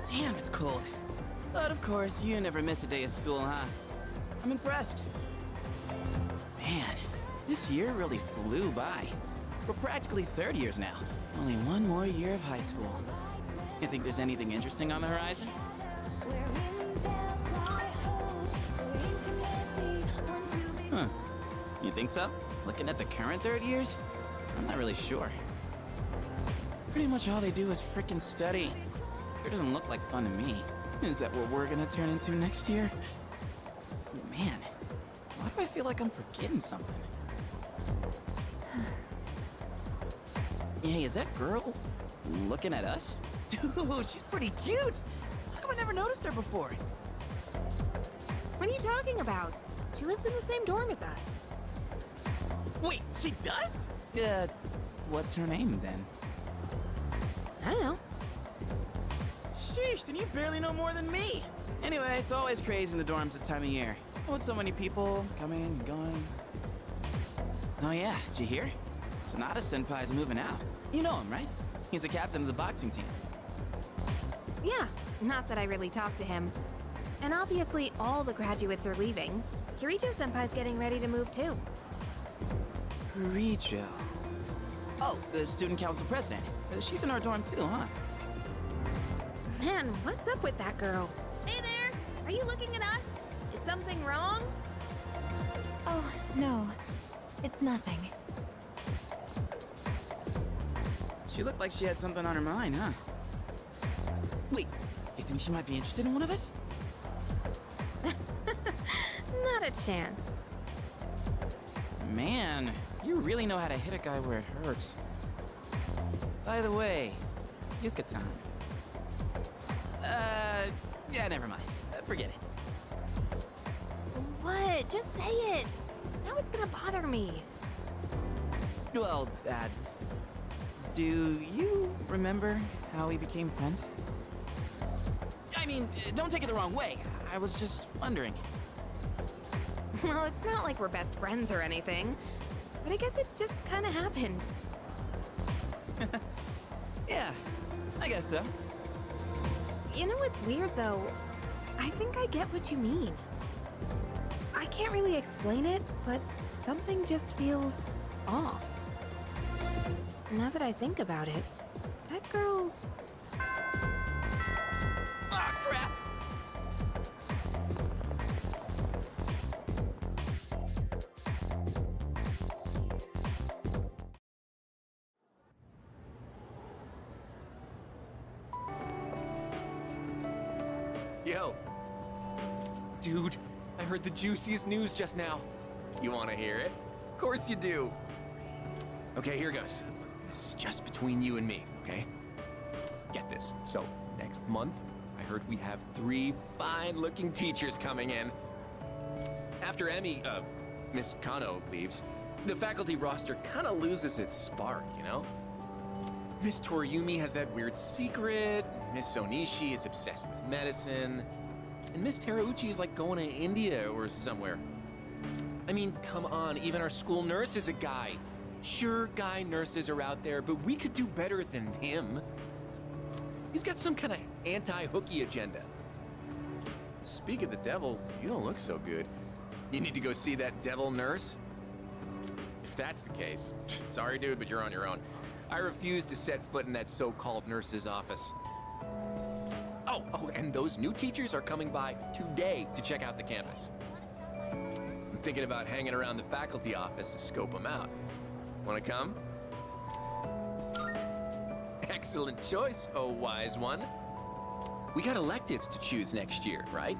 Damn, it's cold. But of course, you never miss a day of school, huh? I'm impressed. Man, this year really flew by. We're practically third years now. Only one more year of high school. You think there's anything interesting on the horizon? Huh. You think so? Looking at the current third years? I'm not really sure. Pretty much all they do is frickin' study. Sure doesn't look like fun to me. Is that what we're gonna turn into next year? Man, why do I feel like I'm forgetting something? Hey, is that girl looking at us? Dude, she's pretty cute! How come I never noticed her before? What are you talking about? She lives in the same dorm as us. Wait, she does? What's her name then? I don't know. Sheesh, then you barely know more than me. Anyway, it's always crazy in the dorms this time of year. With so many people coming and going. Oh yeah, did you hear? Sonata Senpai's moving out. You know him, right? He's the captain of the boxing team. Yeah, not that I really talked to him. And obviously all the graduates are leaving. Kirijo-senpai's getting ready to move too. Kirijo. Oh, the student council president. She's in our dorm too, huh? Man, what's up with that girl? Hey there! Are you looking at us? Is something wrong? Oh, no. It's nothing. She looked like she had something on her mind, huh? Wait, you think she might be interested in one of us? Not a chance. Man, you really know how to hit a guy where it hurts. By the way, Yuka-tan. Yeah, never mind. Forget it. What? Just say it. Now it's gonna bother me. Well, do you remember how we became friends? I mean, don't take it the wrong way. I was just wondering. Well, it's not like we're best friends or anything. But I guess it just kinda happened. Yeah, I guess so. You know what's weird, though? I think I get what you mean. I can't really explain it, but something just feels off. Now that I think about it, that girl... Ah, crap! Yo. Dude, I heard the juiciest news just now. You want to hear it? Of course you do. Okay, here goes. This is just between you and me, okay? Get this. So, next month, I heard we have 3 fine-looking teachers coming in. After Miss Kano leaves, the faculty roster kind of loses its spark, you know? Miss Toriumi has that weird secret, Miss Onishi is obsessed with medicine, and Miss Terauchi is like going to India or somewhere. I mean, come on, even our school nurse is a guy. Sure, guy nurses are out there, but we could do better than him. He's got some kind of anti-hooky agenda. Speak of the devil, you don't look so good. You need to go see that devil nurse? If that's the case, sorry dude, but you're on your own. I refuse to set foot in that so-called nurse's office. Oh, and those new teachers are coming by today to check out the campus. I'm thinking about hanging around the faculty office to scope them out. Wanna come? Excellent choice, oh wise one. We got electives to choose next year, right?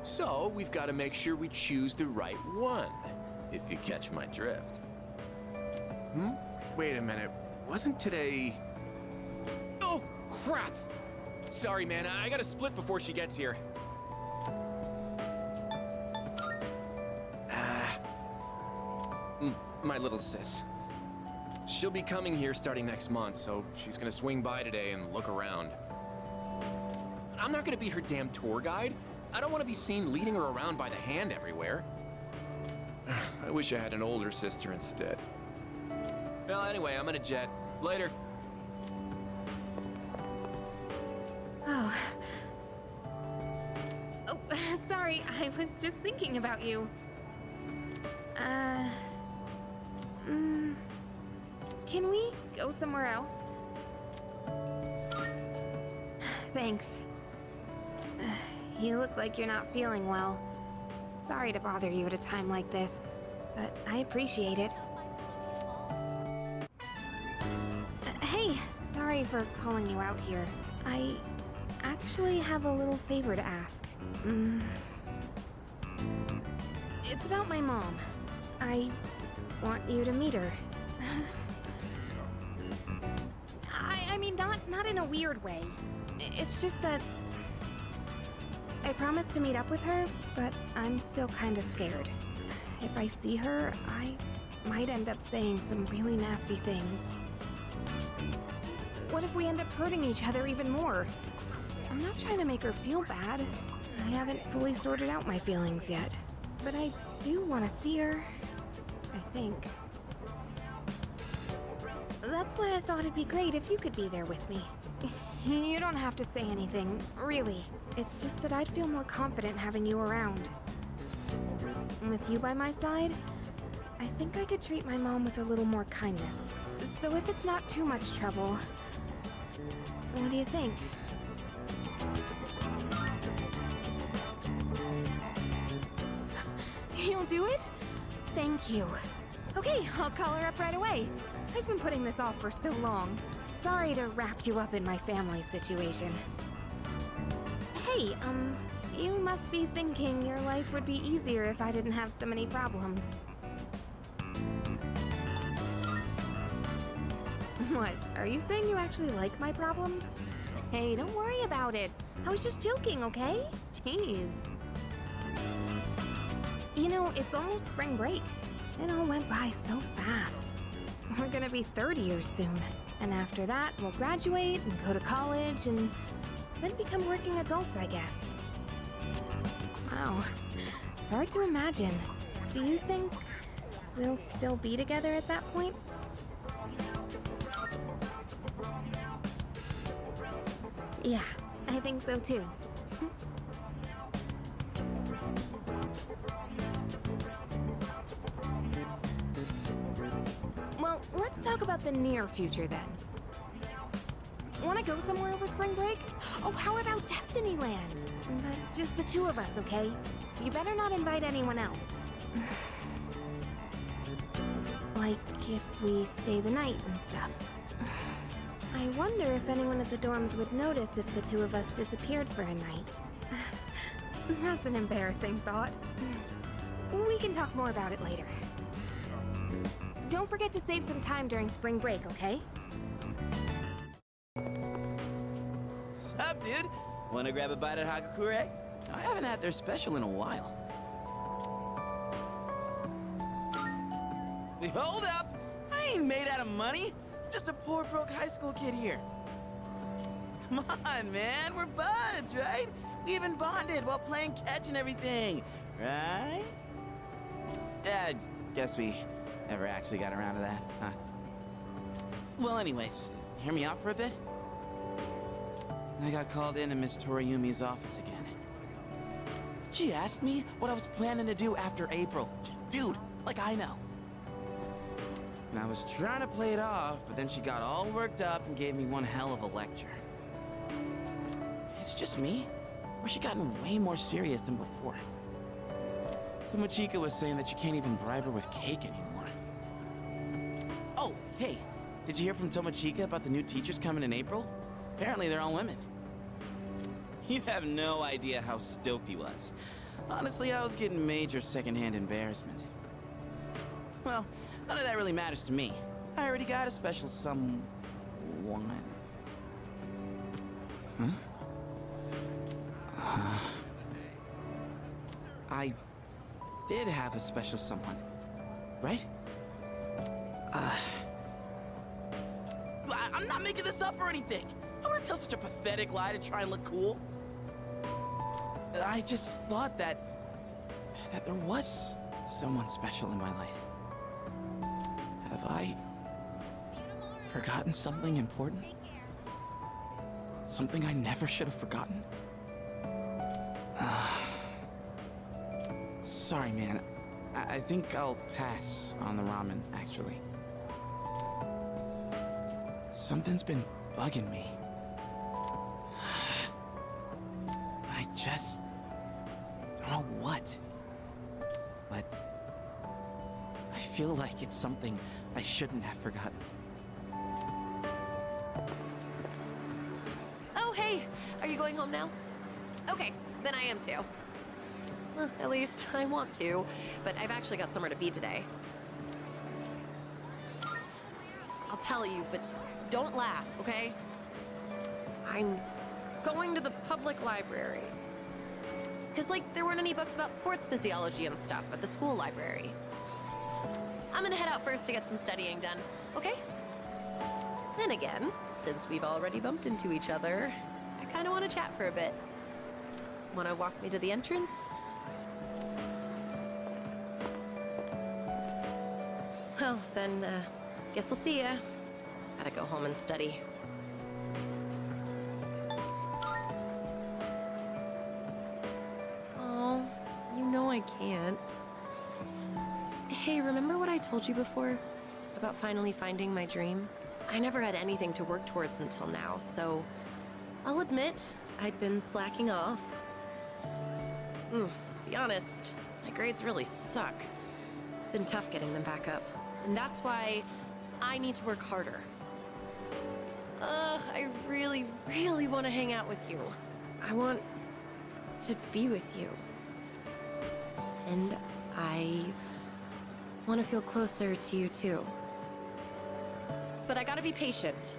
So, we've got to make sure we choose the right one, if you catch my drift. Wait a minute, wasn't today... Oh, crap! Sorry, man, I gotta split before she gets here. My little sis. She'll be coming here starting next month, so she's gonna swing by today and look around. I'm not gonna be her damn tour guide. I don't want to be seen leading her around by the hand everywhere. I wish I had an older sister instead. Well, anyway, I'm gonna jet. Later. sorry, I was just thinking about you. Can we go somewhere else? Thanks. You look like you're not feeling well. Sorry to bother you at a time like this, but I appreciate it. Hey, sorry for calling you out here. I actually have a little favor to ask. It's about my mom. I want you to meet her. I mean, not in a weird way. It's just that I promised to meet up with her, but I'm still kind of scared. If I see her, I might end up saying some really nasty things. What if we end up hurting each other even more? I'm not trying to make her feel bad. I haven't fully sorted out my feelings yet. But I do want to see her, I think. That's why I thought it'd be great if you could be there with me. You don't have to say anything, really. It's just that I'd feel more confident having you around. With you by my side, I think I could treat my mom with a little more kindness. So if it's not too much trouble, what do you think? You'll do it? Thank you. Okay, I'll call her up right away. I've been putting this off for so long. Sorry to wrap you up in my family situation. Hey, you must be thinking your life would be easier if I didn't have so many problems. What, are you saying you actually like my problems? Hey, don't worry about it. I was just joking, okay? Jeez. You know, it's almost spring break. It all went by so fast. We're gonna be 30 years soon. And after that, we'll graduate and go to college and then become working adults, I guess. Wow. It's hard to imagine. Do you think we'll still be together at that point? Yeah, I think so too. Well, let's talk about the near future then. Want to go somewhere over spring break? Oh, how about Destinyland? But just the two of us, okay? You better not invite anyone else. Like if we stay the night and stuff. I wonder if anyone at the dorms would notice if the two of us disappeared for a night. That's an embarrassing thought. We can talk more about it later. Don't forget to save some time during spring break, okay? Sup, dude? Wanna grab a bite at Hagakure? I haven't had their special in a while. Hold up! I ain't made out of money. I'm just a poor, broke high school kid here. Come on, man. We're buds, right? We even bonded while playing catch and everything, right? Yeah, guess we never actually got around to that, huh? Well, anyways, hear me out for a bit? I got called into Miss Toriyumi's office again. She asked me what I was planning to do after April. Dude, like I know. And I was trying to play it off, but then she got all worked up and gave me one hell of a lecture. It's just me? Or she gotten way more serious than before? Tomochika was saying that you can't even bribe her with cake anymore. Oh, hey, did you hear from Tomochika about the new teachers coming in April? Apparently they're all women. You have no idea how stoked he was. Honestly, I was getting major secondhand embarrassment. Well, none of that really matters to me. I already got a special someone. Huh? I did have a special someone, right? I'm not making this up or anything. I wouldn't tell such a pathetic lie to try and look cool. I just thought that there was someone special in my life. Have I forgotten something important? Something I never should have forgotten? Sorry, man. I think I'll pass on the ramen, actually. Something's been bugging me. I just don't know what. But I feel like it's something I shouldn't have forgotten. Oh, hey! Are you going home now? Okay, then I am too. Well, at least I want to, but I've actually got somewhere to be today. I'll tell you, but don't laugh, okay? I'm going to the public library. Cause there weren't any books about sports physiology and stuff at the school library. I'm gonna head out first to get some studying done, okay? Then again, since we've already bumped into each other, I kinda wanna chat for a bit. Wanna walk me to the entrance? Well, then, guess I'll see ya. Gotta go home and study. Oh, you know I can't. Hey, remember what I told you before? About finally finding my dream? I never had anything to work towards until now, so I'll admit I'd been slacking off. To be honest, my grades really suck. It's been tough getting them back up. And that's why I need to work harder. I really, really want to hang out with you. I want to be with you. And I want to feel closer to you too. But I gotta be patient.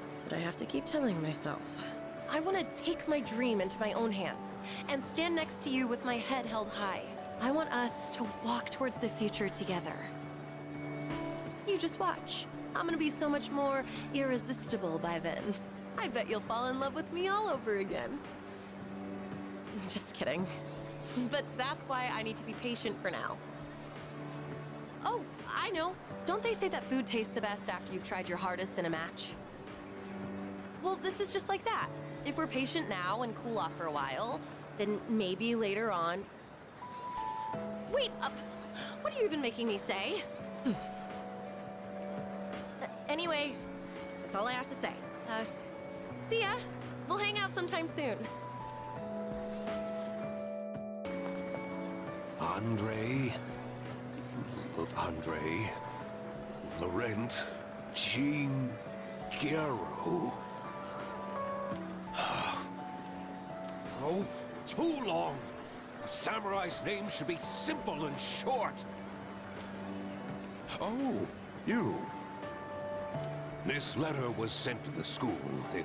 That's what I have to keep telling myself. I want to take my dream into my own hands and stand next to you with my head held high. I want us to walk towards the future together. You just watch. I'm gonna be so much more irresistible by then. I bet you'll fall in love with me all over again. Just kidding. But that's why I need to be patient for now. Oh, I know. Don't they say that food tastes the best after you've tried your hardest in a match? Well, this is just like that. If we're patient now and cool off for a while, then maybe later on... Wait up! What are you even making me say? Anyway, that's all I have to say. See ya. We'll hang out sometime soon. Andre, Laurent, Jean, Guerrero. Oh, too long. A samurai's name should be simple and short. Oh, you. This letter was sent to the school. It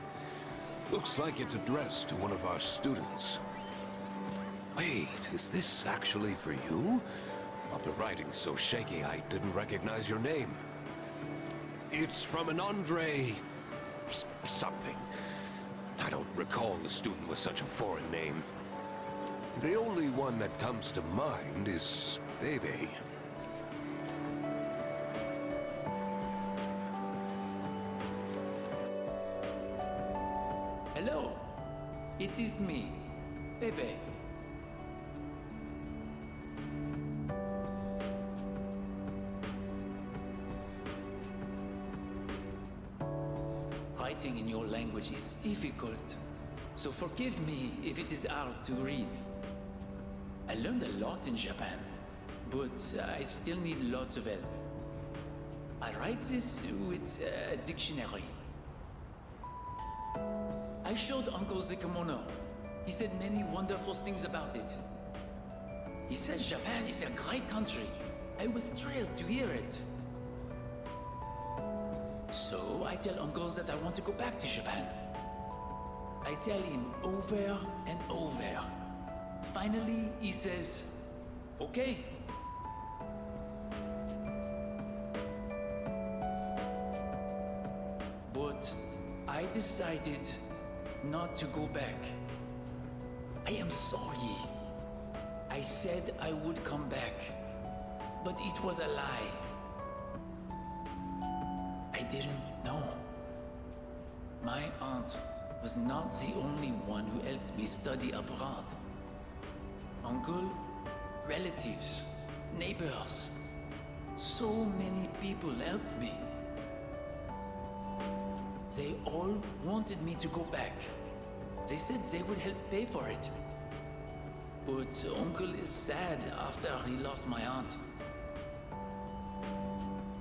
looks like it's addressed to one of our students. Wait, is this actually for you? Well, the writing's so shaky I didn't recognize your name. It's from an Andre... something. I don't recall the student with such a foreign name. The only one that comes to mind is Bebe. Hello, it is me, Bebe. Writing in your language is difficult, so forgive me if it is hard to read. I learned a lot in Japan, but I still need lots of help. I write this with a dictionary. I showed Uncle the kimono. He said many wonderful things about it. He said Japan is a great country. I was thrilled to hear it. So I tell Uncle that I want to go back to Japan. I tell him over and over. Finally, he says, okay. But I decided not to go back. I am sorry. I said I would come back, but it was a lie. I didn't know. My aunt was not the only one who helped me study abroad. Uncle, relatives, neighbors. So many people helped me. They all wanted me to go back. They said they would help pay for it. But Uncle is sad after he lost my aunt.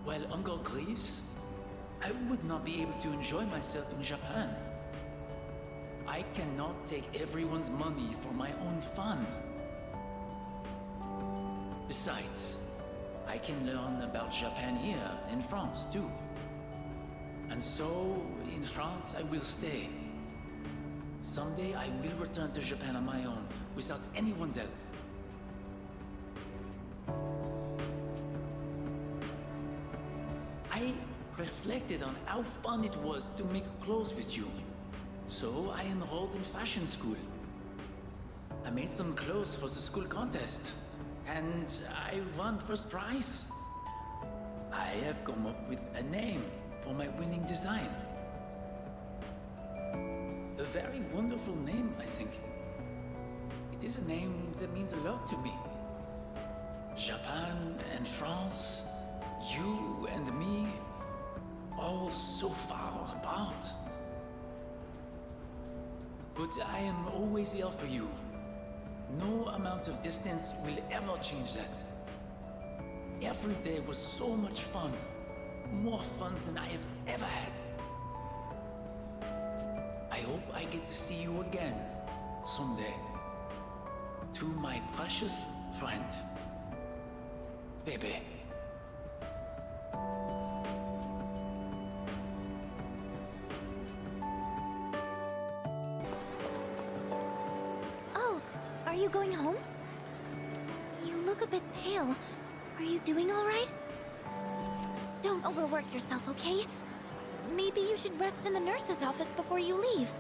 While Uncle grieves, I would not be able to enjoy myself in Japan. I cannot take everyone's money for my own fun. Besides, I can learn about Japan here in France too. And so, in France, I will stay. Someday I will return to Japan on my own, without anyone's help. I reflected on how fun it was to make clothes with you. So I enrolled in fashion school. I made some clothes for the school contest, and I won first prize. I have come up with a name for my winning design. A very wonderful name, I think. It is a name that means a lot to me. Japan and France, you and me, all so far apart. But I am always here for you. No amount of distance will ever change that. Every day was so much fun. More fun than I have ever had. I hope I get to see you again someday. To my precious friend, Bebe. Oh, are you going home? You look a bit pale. Are you doing all right? Don't overwork yourself, okay? Maybe you should rest in the nurse's office before you leave.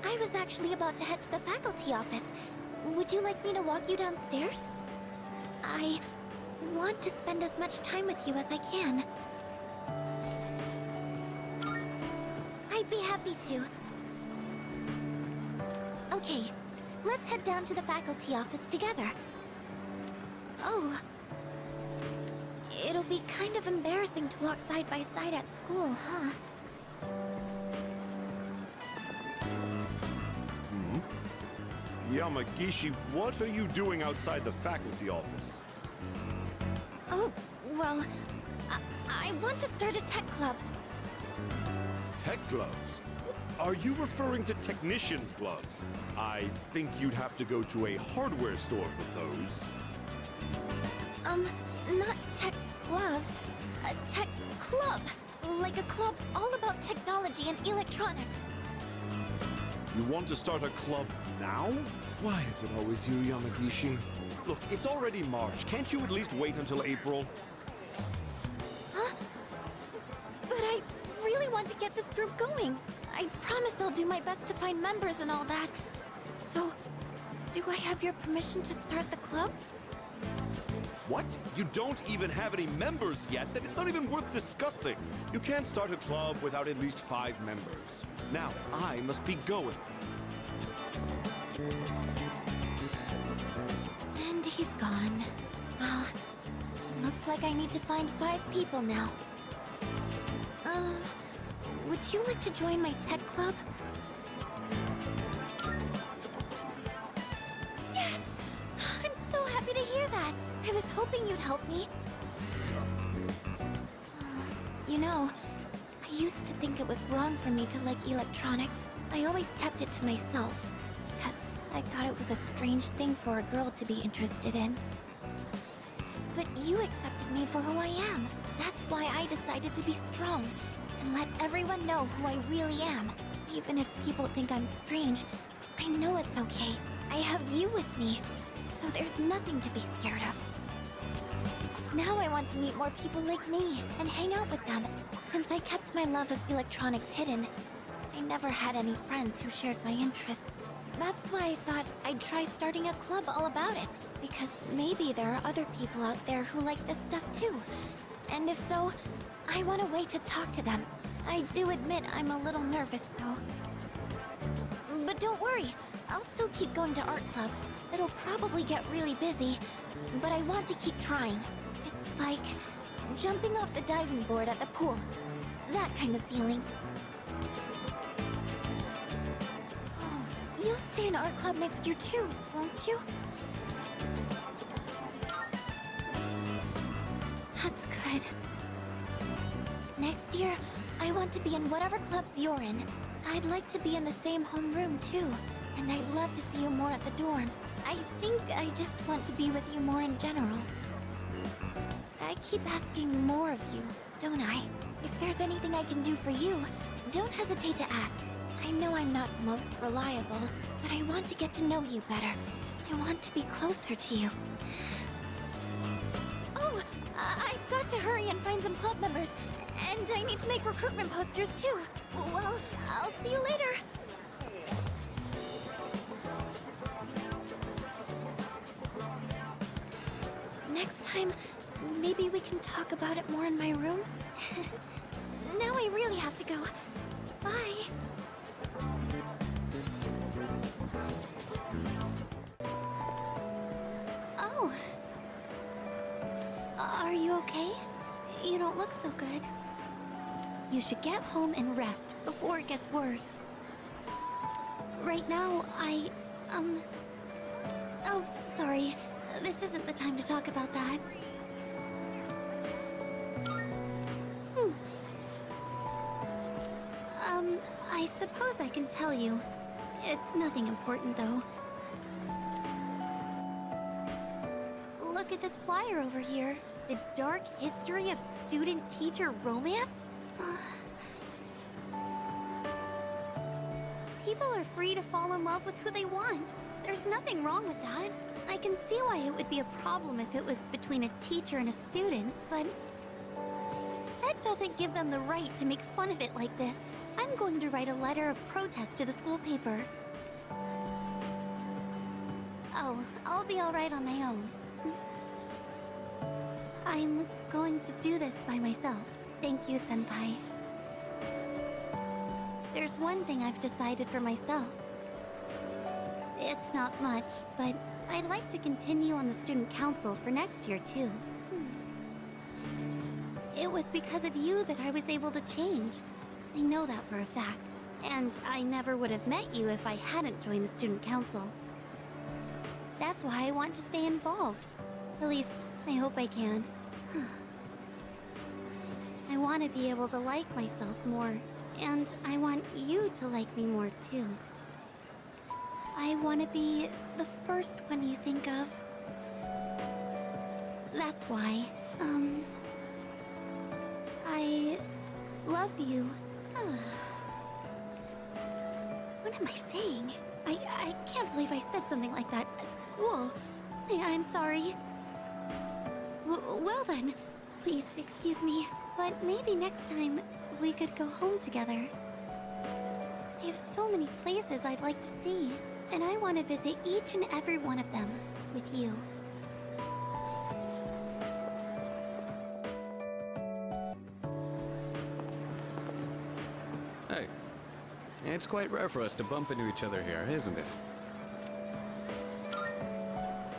I was actually about to head to the faculty office. Would you like me to walk you downstairs? I want to spend as much time with you as I can. I'd be happy to. Okay, let's head down to the faculty office together. Oh. It'll be kind of embarrassing to walk side by side at school, huh? Yamagishi, what are you doing outside the faculty office? Oh, well, I want to start a tech club. Tech gloves? Are you referring to technician's gloves? I think you'd have to go to a hardware store for those. Not tech gloves. A tech club. Like a club all about technology and electronics. You want to start a club now? Why is it always you, Yamagishi? Look, it's already March. Can't you at least wait until April? Huh? But I really want to get this group going. I promise I'll do my best to find members and all that. So, do I have your permission to start the club? What? You don't even have any members yet? Then it's not even worth discussing. You can't start a club without at least 5 members. Now, I must be going. And he's gone. Well, looks like I need to find 5 people now. Would you like to join my tech club? Yes! I'm so happy to hear that! I was hoping you'd help me. You know, I used to think it was wrong for me to like electronics. I always kept it to myself, because I thought it was a strange thing for a girl to be interested in. But you accepted me for who I am. That's why I decided to be strong, and let everyone know who I really am. Even if people think I'm strange, I know it's okay. I have you with me, so there's nothing to be scared of. Now I want to meet more people like me and hang out with them. Since I kept my love of electronics hidden, I never had any friends who shared my interests. That's why I thought I'd try starting a club all about it, because maybe there are other people out there who like this stuff too. And if so, I want a way to talk to them. I do admit I'm a little nervous though. But don't worry, I'll still keep going to art club. It'll probably get really busy, but I want to keep trying. It's like jumping off the diving board at the pool. That kind of feeling. Oh, you'll stay in art club next year too, won't you? That's good. Next year, I want to be in whatever clubs you're in. I'd like to be in the same homeroom too. And I'd love to see you more at the dorm. I think I just want to be with you more in general. I keep asking more of you, don't I? If there's anything I can do for you, don't hesitate to ask. I know I'm not the most reliable, but I want to get to know you better. I want to be closer to you. Oh, I've got to hurry and find some club members. And I need to make recruitment posters too. Well, I'll see you later. Next time, maybe we can talk about it more in my room? Now I really have to go. Bye. Oh. Are you okay? You don't look so good. You should get home and rest before it gets worse. Right now, Oh, sorry. This isn't the time to talk about that. I suppose I can tell you. It's nothing important, though. Look at this flyer over here. The dark history of student-teacher romance? People are free to fall in love with who they want. There's nothing wrong with that. I can see why it would be a problem if it was between a teacher and a student, but that doesn't give them the right to make fun of it like this. I'm going to write a letter of protest to the school paper. Oh, I'll be all right on my own. I'm going to do this by myself. Thank you, Senpai. There's one thing I've decided for myself. It's not much, but I'd like to continue on the student council for next year, too. It was because of you that I was able to change. I know that for a fact. And I never would have met you if I hadn't joined the student council. That's why I want to stay involved. At least, I hope I can. I want to be able to like myself more. And I want you to like me more, too. I want to be the first one you think of. That's why, I love you. What am I saying? I can't believe I said something like that at school. I'm sorry. Well then, please excuse me, but maybe next time we could go home together. I have so many places I'd like to see, and I want to visit each and every one of them with you. Hey, it's quite rare for us to bump into each other here, isn't it?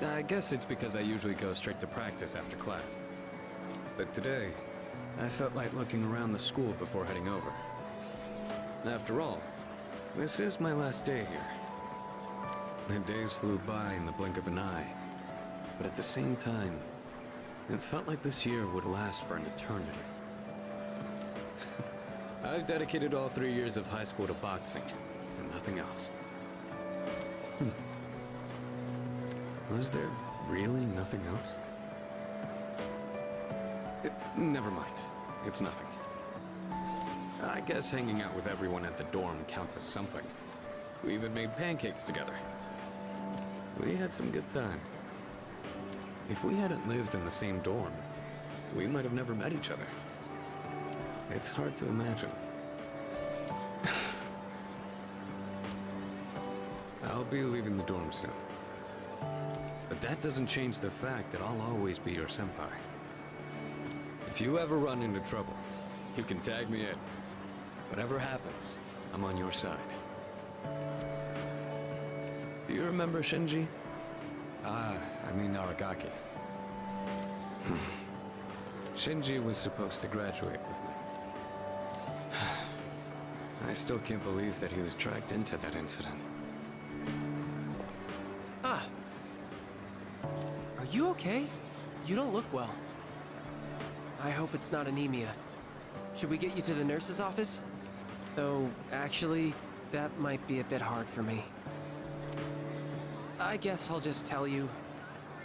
I guess it's because I usually go straight to practice after class. But today, I felt like looking around the school before heading over. After all, this is my last day here. The days flew by in the blink of an eye, but at the same time, it felt like this year would last for an eternity. I've dedicated all 3 years of high school to boxing, and nothing else. Was there really nothing else? Never mind. It's nothing. I guess hanging out with everyone at the dorm counts as something. We even made pancakes together. We had some good times. If we hadn't lived in the same dorm, we might have never met each other. It's hard to imagine. I'll be leaving the dorm soon. But that doesn't change the fact that I'll always be your senpai. If you ever run into trouble, you can tag me in. Whatever happens, I'm on your side. you remember Shinji? I mean Aragaki. Shinji was supposed to graduate with me. I still can't believe that he was dragged into that incident. Ah. Are you okay? You don't look well. I hope it's not anemia. Should we get you to the nurse's office? Though, actually, that might be a bit hard for me. I guess I'll just tell you.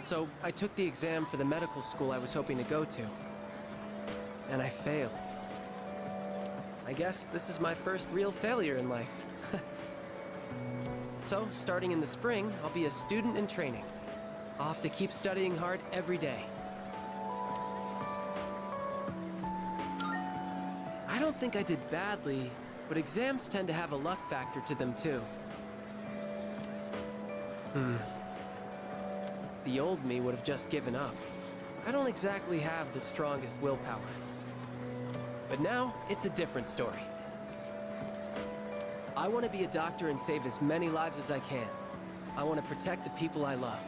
So, I took the exam for the medical school I was hoping to go to. And I failed. I guess this is my first real failure in life. So, starting in the spring, I'll be a student in training. I'll have to keep studying hard every day. I don't think I did badly, but exams tend to have a luck factor to them too. The old me would have just given up. I don't exactly have the strongest willpower. But now, it's a different story. I want to be a doctor and save as many lives as I can. I want to protect the people I love.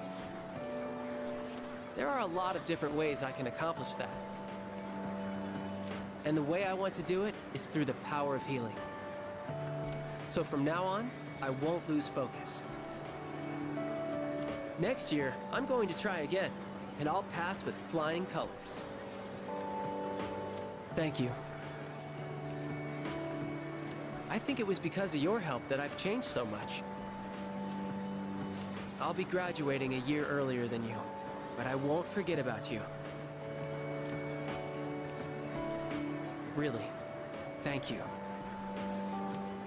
There are a lot of different ways I can accomplish that. And the way I want to do it is through the power of healing. So from now on, I won't lose focus. Next year, I'm going to try again, and I'll pass with flying colors. Thank you. I think it was because of your help that I've changed so much. I'll be graduating a year earlier than you, but I won't forget about you. Really, thank you.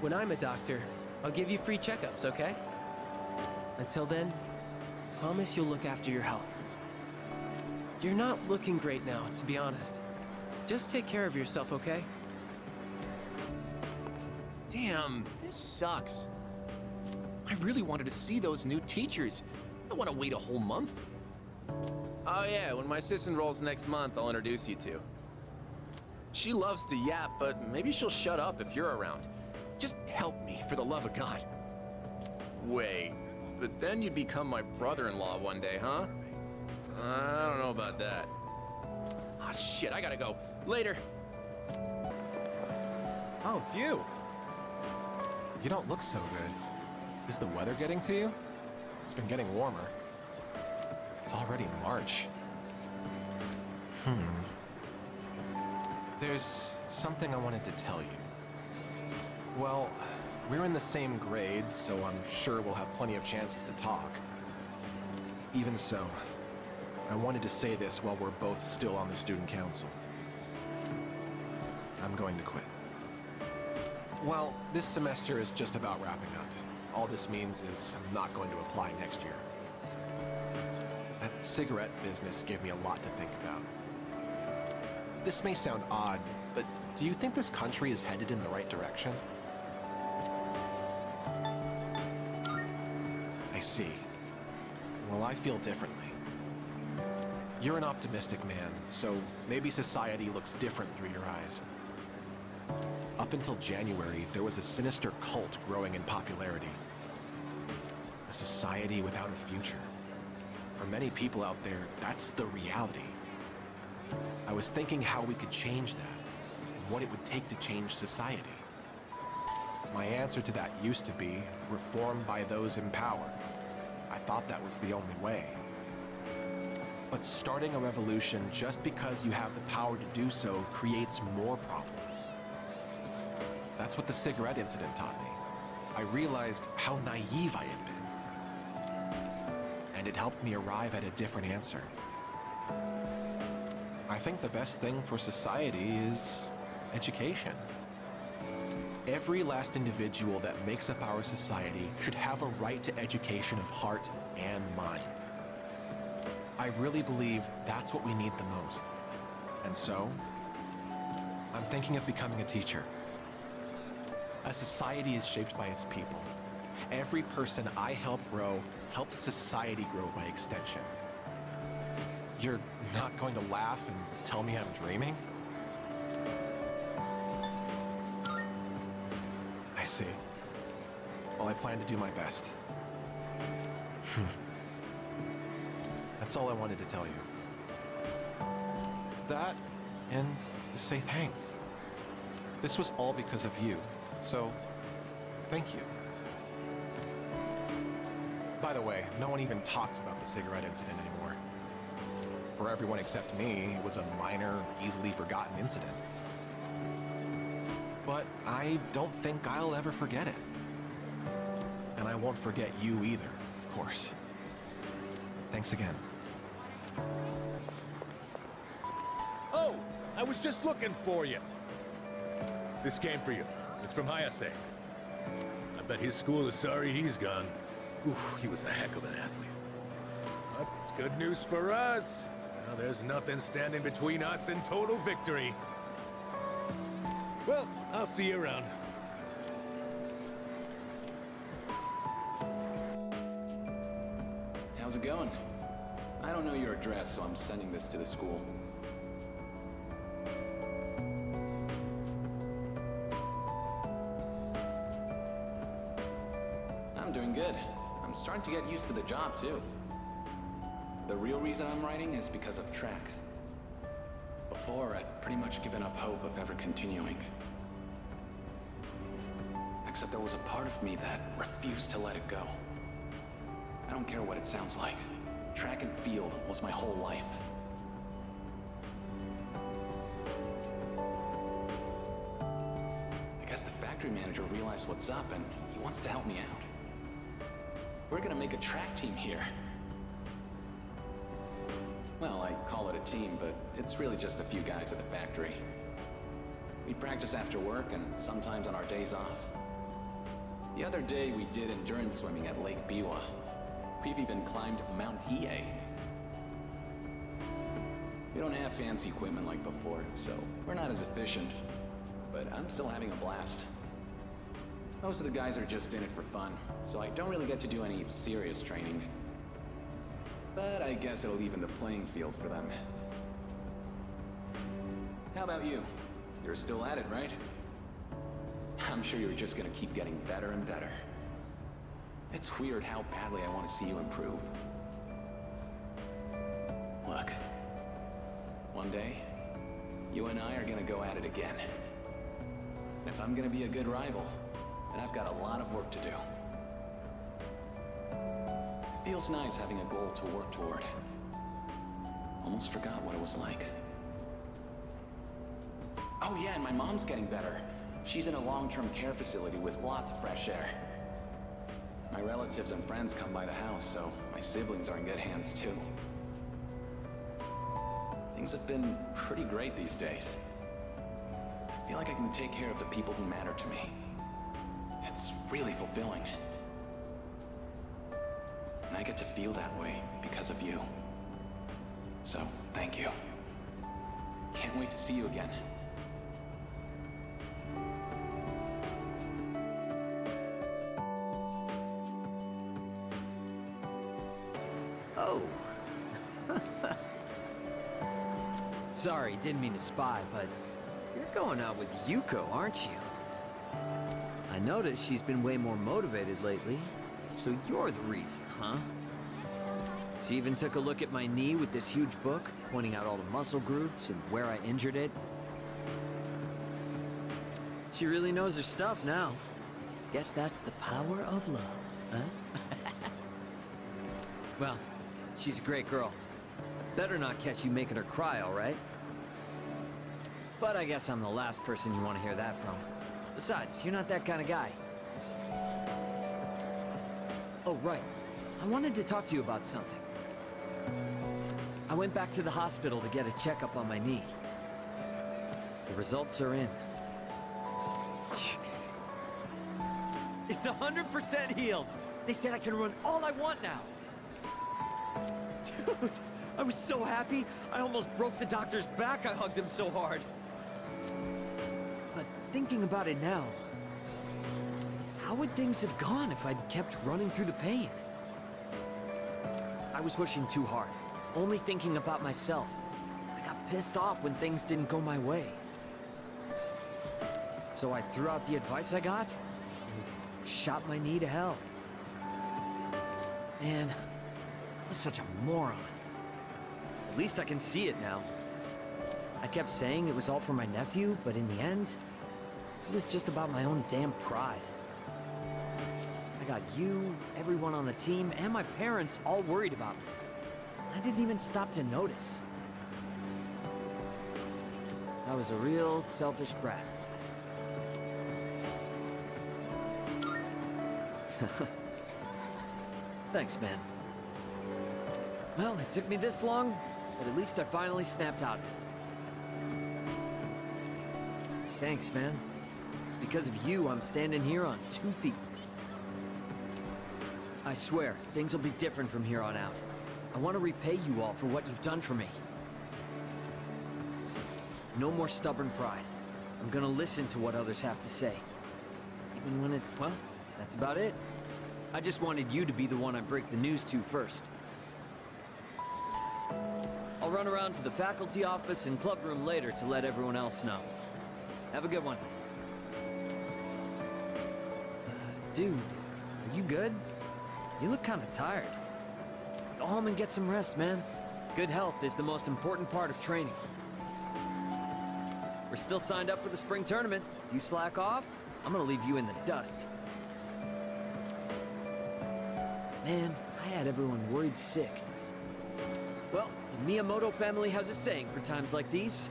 When I'm a doctor, I'll give you free checkups, okay? Until then, promise you'll look after your health. You're not looking great now, to be honest. Just take care of yourself, okay? Damn, this sucks. I really wanted to see those new teachers. I don't want to wait a whole month. Oh yeah, when my sis enrolls next month, I'll introduce you to. She loves to yap, but maybe she'll shut up if you're around. Just help me, for the love of God. Wait, but then you'd become my brother-in-law one day, huh? I don't know about that. Ah, shit, I gotta go. Later. Oh, it's you. You don't look so good. Is the weather getting to you? It's been getting warmer. It's already March. There's something I wanted to tell you. Well, we're in the same grade, so I'm sure we'll have plenty of chances to talk. Even so, I wanted to say this while we're both still on the student council. I'm going to quit. Well, this semester is just about wrapping up. All this means is I'm not going to apply next year. That cigarette business gave me a lot to think about. This may sound odd, but do you think this country is headed in the right direction? I see. Well, I feel differently. You're an optimistic man, so maybe society looks different through your eyes. Up until January, there was a sinister cult growing in popularity. A society without a future. For many people out there, that's the reality. I was thinking how we could change that, and what it would take to change society. My answer to that used to be reform by those in power. I thought that was the only way. But starting a revolution just because you have the power to do so creates more problems. That's what the cigarette incident taught me. I realized how naive I had been. And it helped me arrive at a different answer. I think the best thing for society is education. Every last individual that makes up our society should have a right to education of heart and mind. I really believe that's what we need the most. And so, I'm thinking of becoming a teacher. A society is shaped by its people. Every person I help grow helps society grow by extension. You're not going to laugh and tell me I'm dreaming? I see. Well, I plan to do my best. That's all I wanted to tell you. That, and to say thanks. This was all because of you, so thank you. By the way, no one even talks about the cigarette incident anymore. For everyone except me, it was a minor, easily forgotten incident. But I don't think I'll ever forget it. And I won't forget you either, of course. Thanks again. Oh, I was just looking for you. This came for you. It's from Hayase. I bet his school is sorry he's gone. Oof, he was a heck of an athlete. But it's good news for us. Now there's nothing standing between us and total victory. Well, I'll see you around. How's it going? I don't know your address, so I'm sending this to the school. I'm doing good. I'm starting to get used to the job, too. The real reason I'm writing is because of track. Before, I'd pretty much given up hope of ever continuing. Except there was a part of me that refused to let it go. I don't care what it sounds like. Track and field was my whole life. I guess the factory manager realized what's up and he wants to help me out. We're gonna make a track team here. Well, I call it a team, but it's really just a few guys at the factory. We practice after work and sometimes on our days off. The other day we did endurance swimming at Lake Biwa. We've even climbed Mount Hiei. We don't have fancy equipment like before, so we're not as efficient. But I'm still having a blast. Most of the guys are just in it for fun, so I don't really get to do any serious training. But I guess it'll even the playing field for them. How about you? You're still at it, right? I'm sure you're just gonna keep getting better and better. It's weird how badly I want to see you improve. Look, one day, you and I are gonna go at it again. And if I'm gonna be a good rival, then I've got a lot of work to do. It feels nice having a goal to work toward. Almost forgot what it was like. Oh yeah, and my mom's getting better. She's in a long-term care facility with lots of fresh air. My relatives and friends come by the house, so my siblings are in good hands too. Things have been pretty great these days. I feel like I can take care of the people who matter to me. It's really fulfilling. And I get to feel that way because of you. So, thank you. Can't wait to see you again. Oh. Sorry, didn't mean to spy, but you're going out with Yuko, aren't you? I noticed she's been way more motivated lately, so you're the reason, huh? She even took a look at my knee with this huge book, pointing out all the muscle groups and where I injured it. She really knows her stuff now. Guess that's the power of love, huh? Well, she's a great girl. Better not catch you making her cry, all right? But I guess I'm the last person you want to hear that from. Besides, you're not that kind of guy. Oh, right. I wanted to talk to you about something. I went back to the hospital to get a checkup on my knee. The results are in. It's 100% healed! They said I can run all I want now! Dude, I was so happy, I almost broke the doctor's back. I hugged him so hard. But thinking about it now, how would things have gone if I'd kept running through the pain? I was pushing too hard, only thinking about myself. I got pissed off when things didn't go my way. So I threw out the advice I got and shot my knee to hell. Man, I was such a moron. At least I can see it now. I kept saying it was all for my nephew, but in the end, it was just about my own damn pride. I got you, everyone on the team, and my parents all worried about me. I didn't even stop to notice. I was a real selfish brat. Thanks, man. Well, it took me this long, but at least I finally snapped out of it. Thanks, man. It's because of you I'm standing here on 2 feet. I swear, things will be different from here on out. I want to repay you all for what you've done for me. No more stubborn pride. I'm gonna listen to what others have to say. Even when it's, well, that's about it. I just wanted you to be the one I break the news to first. I'll run around to the faculty office and club room later to let everyone else know. Have a good one. Dude, are you good? You look kinda tired. Go home and get some rest, man. Good health is the most important part of training. We're still signed up for the spring tournament. If you slack off, I'm gonna leave you in the dust. Man, I had everyone worried sick. Well, the Miyamoto family has a saying for times like these.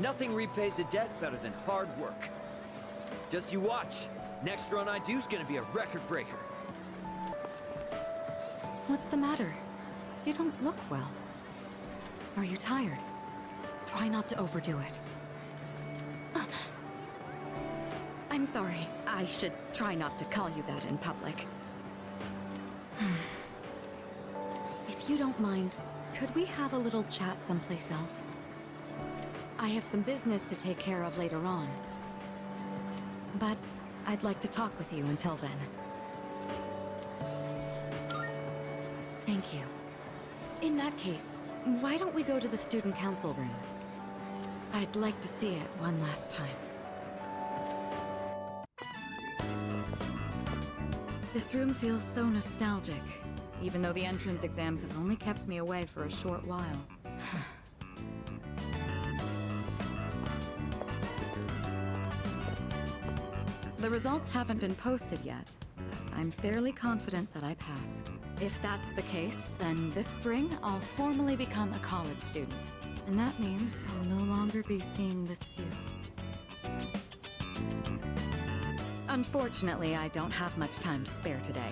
Nothing repays a debt better than hard work. Just you watch. Next run I do's gonna be a record breaker. What's the matter? You don't look well. Are you tired? Try not to overdo it. I'm sorry. I should try not to call you that in public. If you don't mind, could we have a little chat someplace else? I have some business to take care of later on. But I'd like to talk with you until then. Thank you. In that case, why don't we go to the student council room? I'd like to see it one last time. This room feels so nostalgic, even though the entrance exams have only kept me away for a short while. The results haven't been posted yet, but I'm fairly confident that I passed. If that's the case, then this spring I'll formally become a college student. And that means I'll no longer be seeing this view. Unfortunately, I don't have much time to spare today.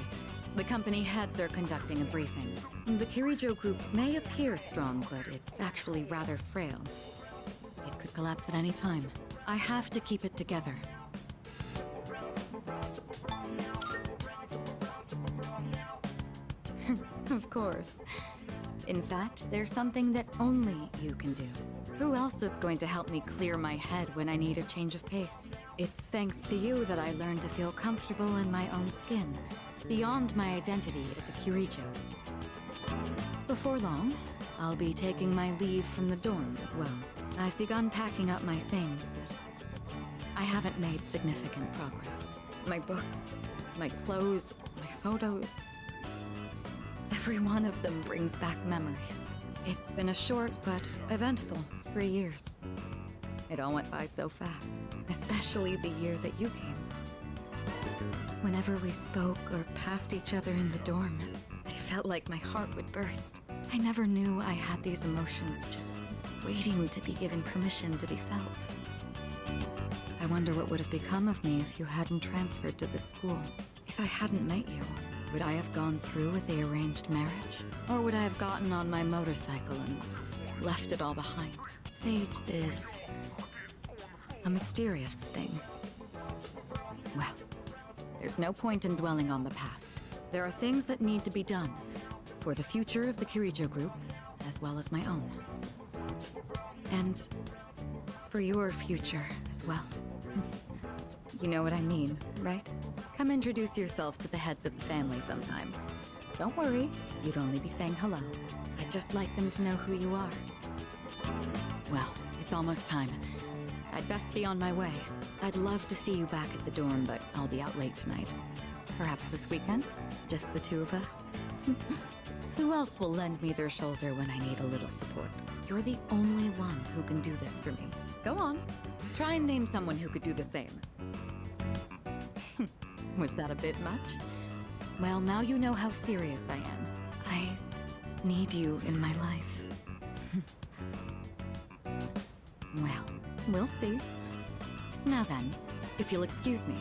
The company heads are conducting a briefing. The Kirijo group may appear strong, but it's actually rather frail. It could collapse at any time. I have to keep it together. Of course. In fact, there's something that only you can do. Who else is going to help me clear my head when I need a change of pace? It's thanks to you that I learned to feel comfortable in my own skin, beyond my identity as a Kirijo. Before long, I'll be taking my leave from the dorm as well. I've begun packing up my things, but I haven't made significant progress. My books, my clothes, my photos. Every one of them brings back memories. It's been a short but eventful 3 years. It all went by so fast, especially the year that you came. Whenever we spoke or passed each other in the dorm, I felt like my heart would burst. I never knew I had these emotions just waiting to be given permission to be felt. I wonder what would have become of me if you hadn't transferred to this school. If I hadn't met you, would I have gone through with the arranged marriage? Or would I have gotten on my motorcycle and left it all behind? Fate is a mysterious thing. Well, there's no point in dwelling on the past. There are things that need to be done for the future of the Kirijo group, as well as my own. And for your future as well. You know what I mean, right? Come introduce yourself to the heads of the family sometime. Don't worry, you'd only be saying hello. I'd just like them to know who you are. Well, it's almost time. I'd best be on my way. I'd love to see you back at the dorm, but I'll be out late tonight. Perhaps this weekend? Just the two of us? Who else will lend me their shoulder when I need a little support? You're the only one who can do this for me. Go on. Try and name someone who could do the same. Was that a bit much? Well, now you know how serious I am. I need you in my life. Well, we'll see. Now then, if you'll excuse me.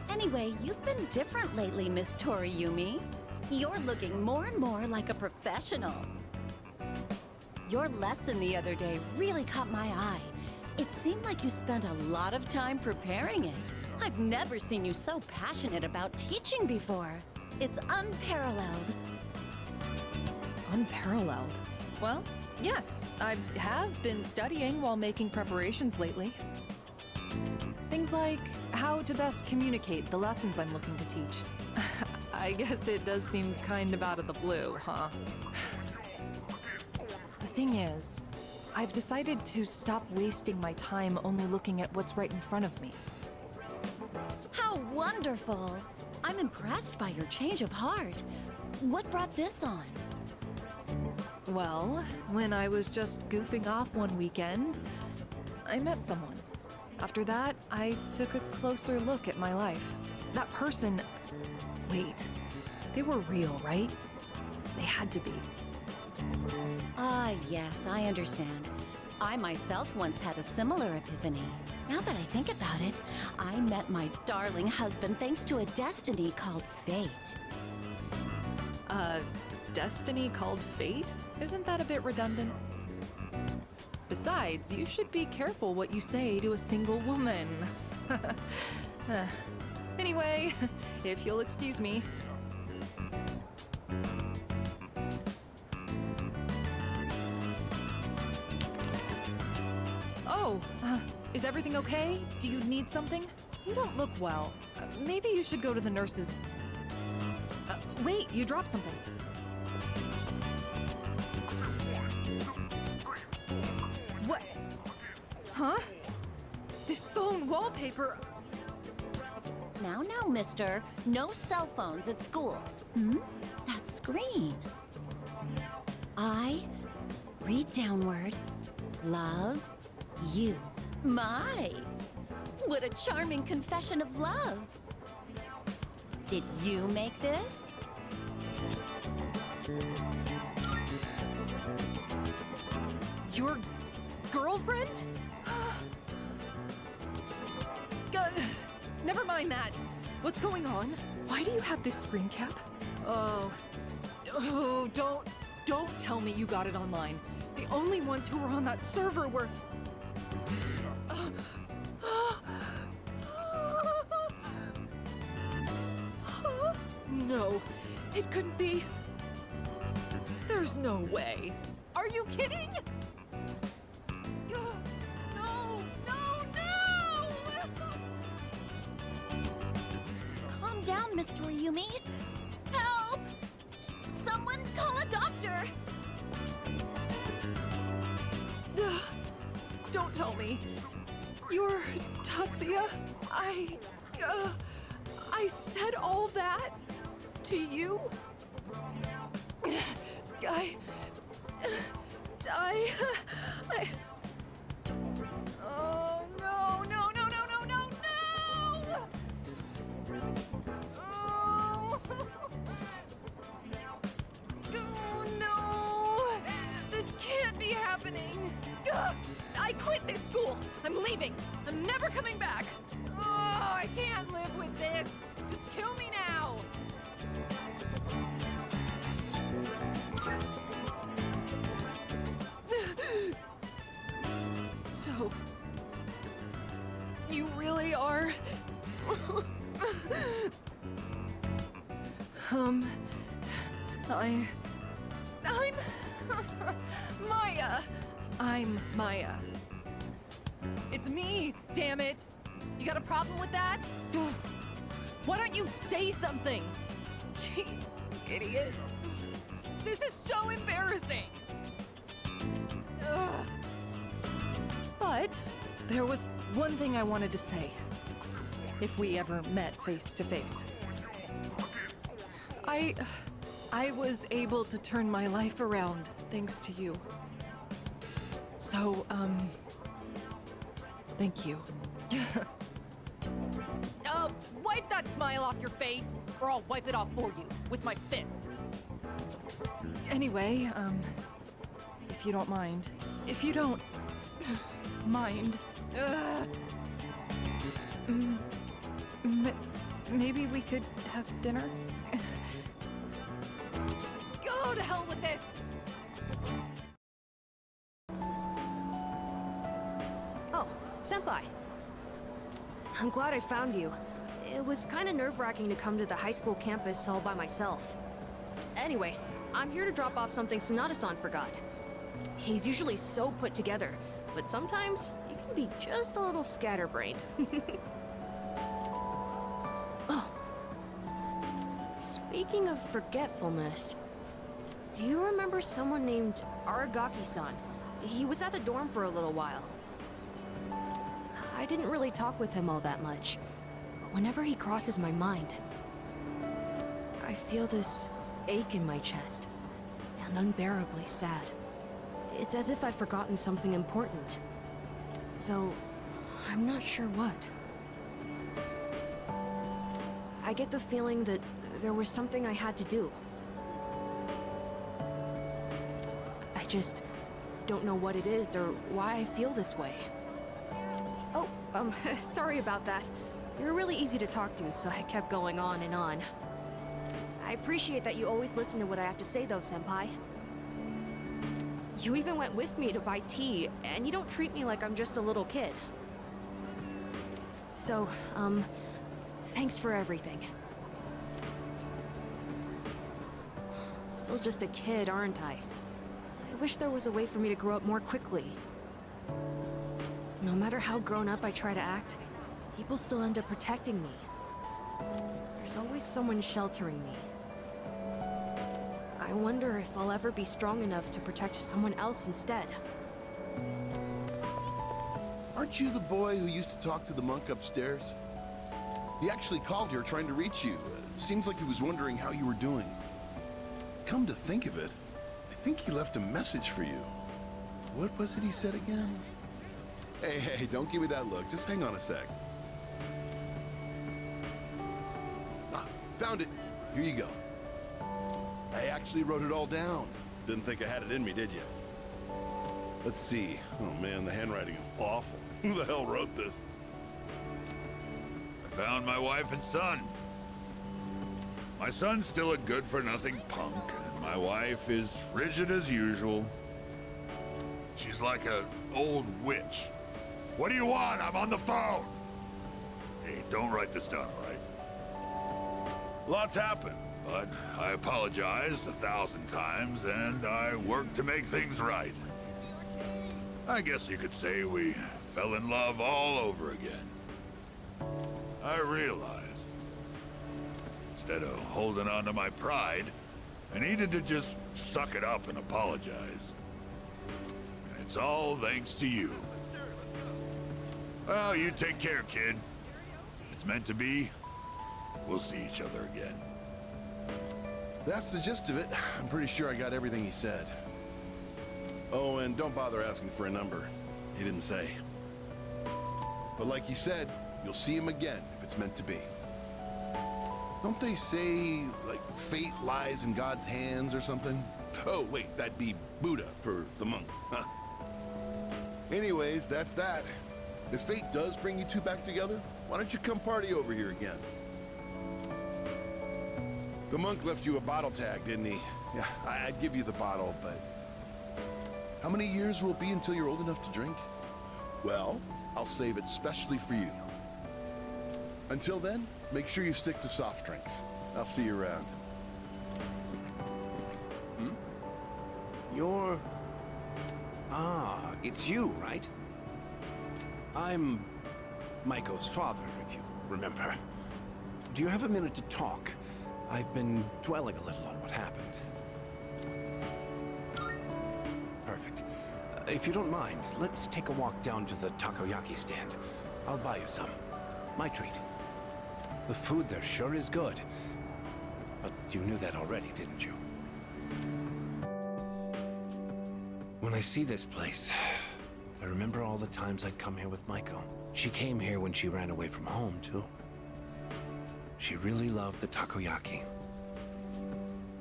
Anyway, you've been different lately, Miss Toriyumi. You're looking more and more like a professional. Your lesson the other day really caught my eye. It seemed like you spent a lot of time preparing it. I've never seen you so passionate about teaching before. It's unparalleled. Unparalleled? Well, yes, I have been studying while making preparations lately. Things like how to best communicate the lessons I'm looking to teach. I guess it does seem kind of out of the blue, huh? The thing is, I've decided to stop wasting my time only looking at what's right in front of me. How wonderful! I'm impressed by your change of heart. What brought this on? Well, when I was just goofing off one weekend, I met someone. After that, I took a closer look at my life. That person... Wait, they were real, right? They had to be. Ah, yes, I understand. I myself once had a similar epiphany. Now that I think about it, I met my darling husband thanks to a destiny called fate. Destiny called fate? Isn't that a bit redundant? Besides, you should be careful what you say to a single woman. Anyway, if you'll excuse me. Oh, is everything okay? Do you need something? You don't look well. Maybe you should go to the nurses. Wait, you dropped something. What? Huh? This phone wallpaper... Now, mister. No cell phones at school. That screen. I read downward. Love you. My! What a charming confession of love. Did you make this? Your girlfriend? Never mind that. What's going on? Why do you have this screen cap? Oh, don't tell me you got it online. The only ones who were on that server were... No, it couldn't be. There's no way. Are you kidding? Calm down, Miss Toriyumi. Help! Someone call a doctor! Don't tell me. You're Tatsuya? I said all that to you? Oh, no. Oh, no. This can't be happening. I quit this school. I'm leaving. I'm never coming back. Oh, I can't live with this. Just kill me now. So, you really are... I'm... Maya! I'm Maya. It's me, damn it! You got a problem with that? Why don't you say something? Jeez, idiot. This is so embarrassing! Ugh. But there was one thing I wanted to say. If we ever met face to face. I was able to turn my life around thanks to you. So, thank you. Wipe that smile off your face, or I'll wipe it off for you with my fists. Anyway, if you don't mind. If you don't mind, maybe we could have dinner? Go to hell with this! Oh, Senpai. I'm glad I found you. It was kind of nerve-wracking to come to the high school campus all by myself. Anyway, I'm here to drop off something Sonata-san forgot. He's usually so put together, but sometimes he can be just a little scatterbrained. Oh. Speaking of forgetfulness, do you remember someone named Aragaki-san? He was at the dorm for a little while. I didn't really talk with him all that much, but whenever he crosses my mind, I feel this ache in my chest, and unbearably sad. It's as if I've forgotten something important, though I'm not sure what. I get the feeling that there was something I had to do. I just don't know what it is or why I feel this way. Oh, sorry about that. You're really easy to talk to, so I kept going on and on. I appreciate that you always listen to what I have to say, though, Senpai. You even went with me to buy tea, and you don't treat me like I'm just a little kid. So, thanks for everything. I'm still just a kid, aren't I? I wish there was a way for me to grow up more quickly. No matter how grown up I try to act, people still end up protecting me. There's always someone sheltering me. I wonder if I'll ever be strong enough to protect someone else instead. Aren't you the boy who used to talk to the monk upstairs? He actually called here trying to reach you. Seems like he was wondering how you were doing. Come to think of it, I think he left a message for you. What was it he said again? Hey, don't give me that look. Just hang on a sec. Ah, found it. Here you go. I actually wrote it all down. Didn't think I had it in me, did you? Let's see. Oh man, the handwriting is awful. Who the hell wrote this? I found my wife and son. My son's still a good-for-nothing punk, and my wife is frigid as usual. She's like an old witch. What do you want? I'm on the phone. Hey, don't write this down, all right? Lots happened, but I apologized 1,000 times, and I worked to make things right. I guess you could say we fell in love all over again. I realized, instead of holding on to my pride, I needed to just suck it up and apologize. And it's all thanks to you. Well, you take care, kid. If it's meant to be, we'll see each other again. That's the gist of it. I'm pretty sure I got everything he said. Oh, and don't bother asking for a number. He didn't say. But like he said, you'll see him again if it's meant to be. Don't they say, like, fate lies in God's hands or something? Oh, wait, that'd be Buddha for the monk, huh? Anyways, that's that. If fate does bring you two back together, why don't you come party over here again? The monk left you a bottle tag, didn't he? Yeah, I'd give you the bottle, but... How many years will it be until you're old enough to drink? Well, I'll save it specially for you. Until then, make sure you stick to soft drinks. I'll see you around. You're... Ah, it's you, right? I'm Maiko's father, if you remember. Do you have a minute to talk? I've been dwelling a little on what happened. Perfect. If you don't mind, let's take a walk down to the takoyaki stand. I'll buy you some. My treat. The food there sure is good. But You knew that already, didn't you? When I see this place, I remember all the times I'd come here with Maiko. She came here when she ran away from home, too. She really loved the takoyaki.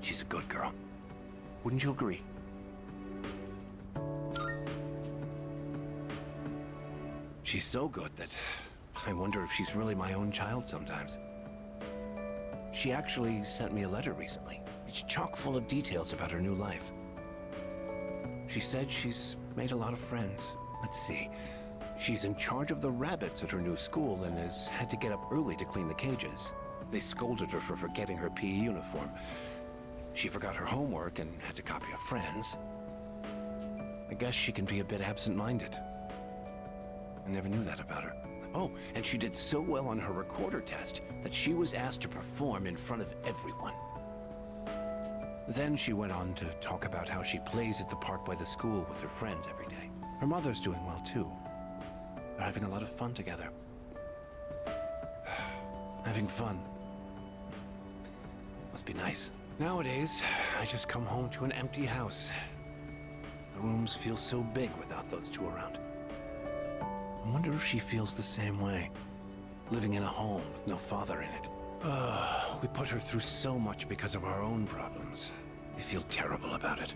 She's a good girl. Wouldn't you agree? She's so good that I wonder if she's really my own child sometimes. She actually sent me a letter recently. It's chock full of details about her new life. She said she's made a lot of friends. Let's see. She's in charge of the rabbits at her new school and has had to get up early to clean the cages. They scolded her for forgetting her PE uniform. She forgot her homework and had to copy a friend's. I guess she can be a bit absent-minded. I never knew that about her. Oh, and she did so well on her recorder test that she was asked to perform in front of everyone. Then she went on to talk about how she plays at the park by the school with her friends every day. Her mother's doing well, too. They're having a lot of fun together. Having fun. Must be nice. Nowadays, I just come home to an empty house. The rooms feel so big without those two around. I wonder if she feels the same way, living in a home with no father in it. We put her through so much because of our own problems. I feel terrible about it.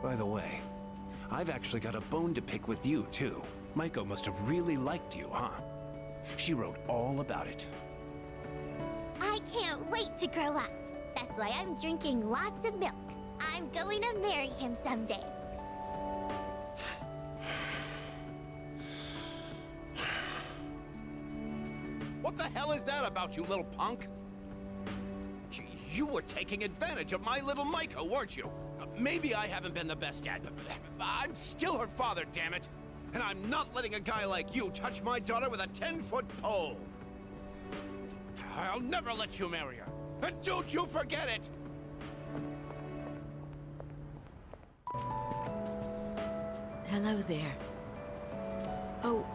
By the way, I've actually got a bone to pick with you, too. Maiko must have really liked you, huh? She wrote all about it. I can't wait to grow up. That's why I'm drinking lots of milk. I'm going to marry him someday. What the hell is that about, you little punk? You were taking advantage of my little Maiko, weren't you? Maybe I haven't been the best dad, but I'm still her father, damn it! And I'm not letting a guy like you touch my daughter with a 10-foot pole! I'll never let you marry her! And don't you forget it! Hello there. Oh,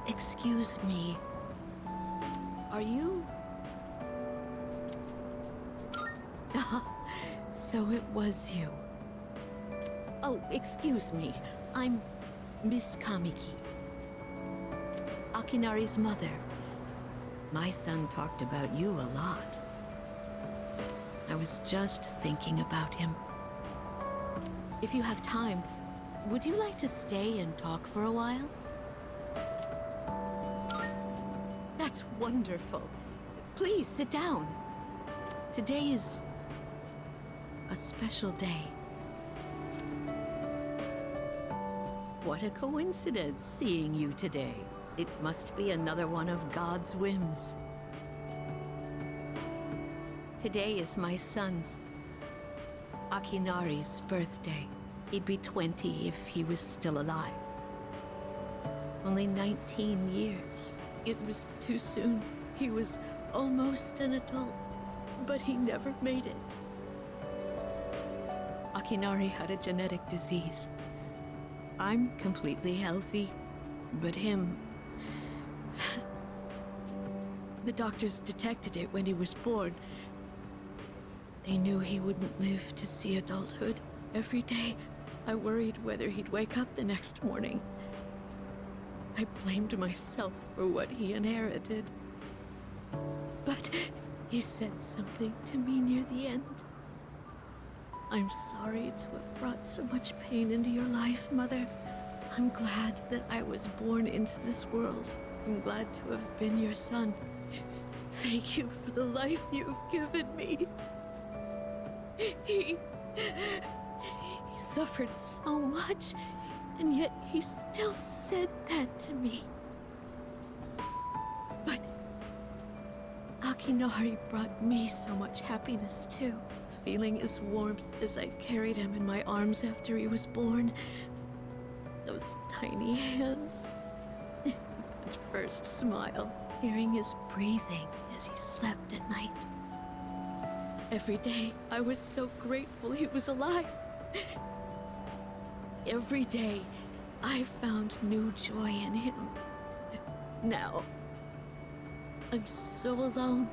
excuse me. Are you... So it was you. Oh, excuse me. I'm Miss Kamiki. Akinari's mother. My son talked about you a lot. I was just thinking about him. If you have time, would you like to stay and talk for a while? That's wonderful. Please, sit down. Today is a special day. What a coincidence seeing you today. It must be another one of God's whims. Today is my son's, Akinari's, birthday. He'd be 20 if he was still alive. Only 19 years. It was too soon. He was almost an adult, but he never made it. Akinari had a genetic disease. I'm completely healthy, but him... The doctors detected it when he was born. They knew he wouldn't live to see adulthood. Every day, I worried whether he'd wake up the next morning. I blamed myself for what he inherited. But he said something to me near the end. I'm sorry to have brought so much pain into your life, Mother. I'm glad that I was born into this world. I'm glad to have been your son. Thank you for the life you've given me. He suffered so much, and yet he still said that to me. But Akinari brought me so much happiness too. Feeling his warmth as I carried him in my arms after he was born. Those tiny hands. That first smile. Hearing his breathing as he slept at night. Every day, I was so grateful he was alive. Every day, I found new joy in him. Now, I'm so alone.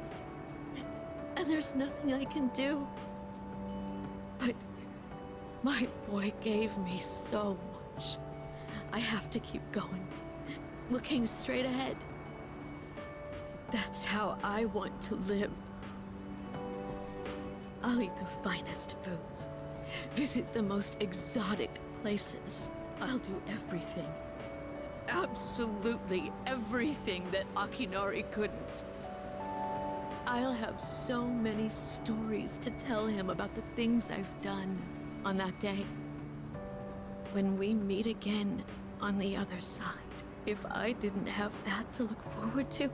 and there's nothing I can do. But my boy gave me so much. I have to keep going, looking straight ahead. That's how I want to live. I'll eat the finest foods, visit the most exotic places. I'll do everything. Absolutely everything that Akinari couldn't. I'll have so many stories to tell him about the things I've done on that day. When we meet again on the other side, if I didn't have that to look forward to,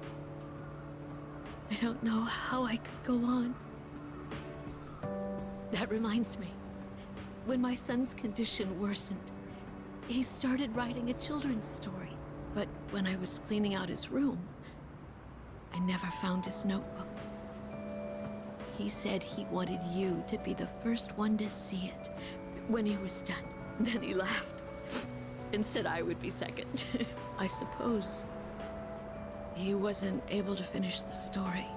I don't know how I could go on. That reminds me, when my son's condition worsened, he started writing a children's story. But when I was cleaning out his room, I never found his notebook. He said he wanted you to be the first one to see it when he was done. Then he laughed and said I would be second. I suppose he wasn't able to finish the story.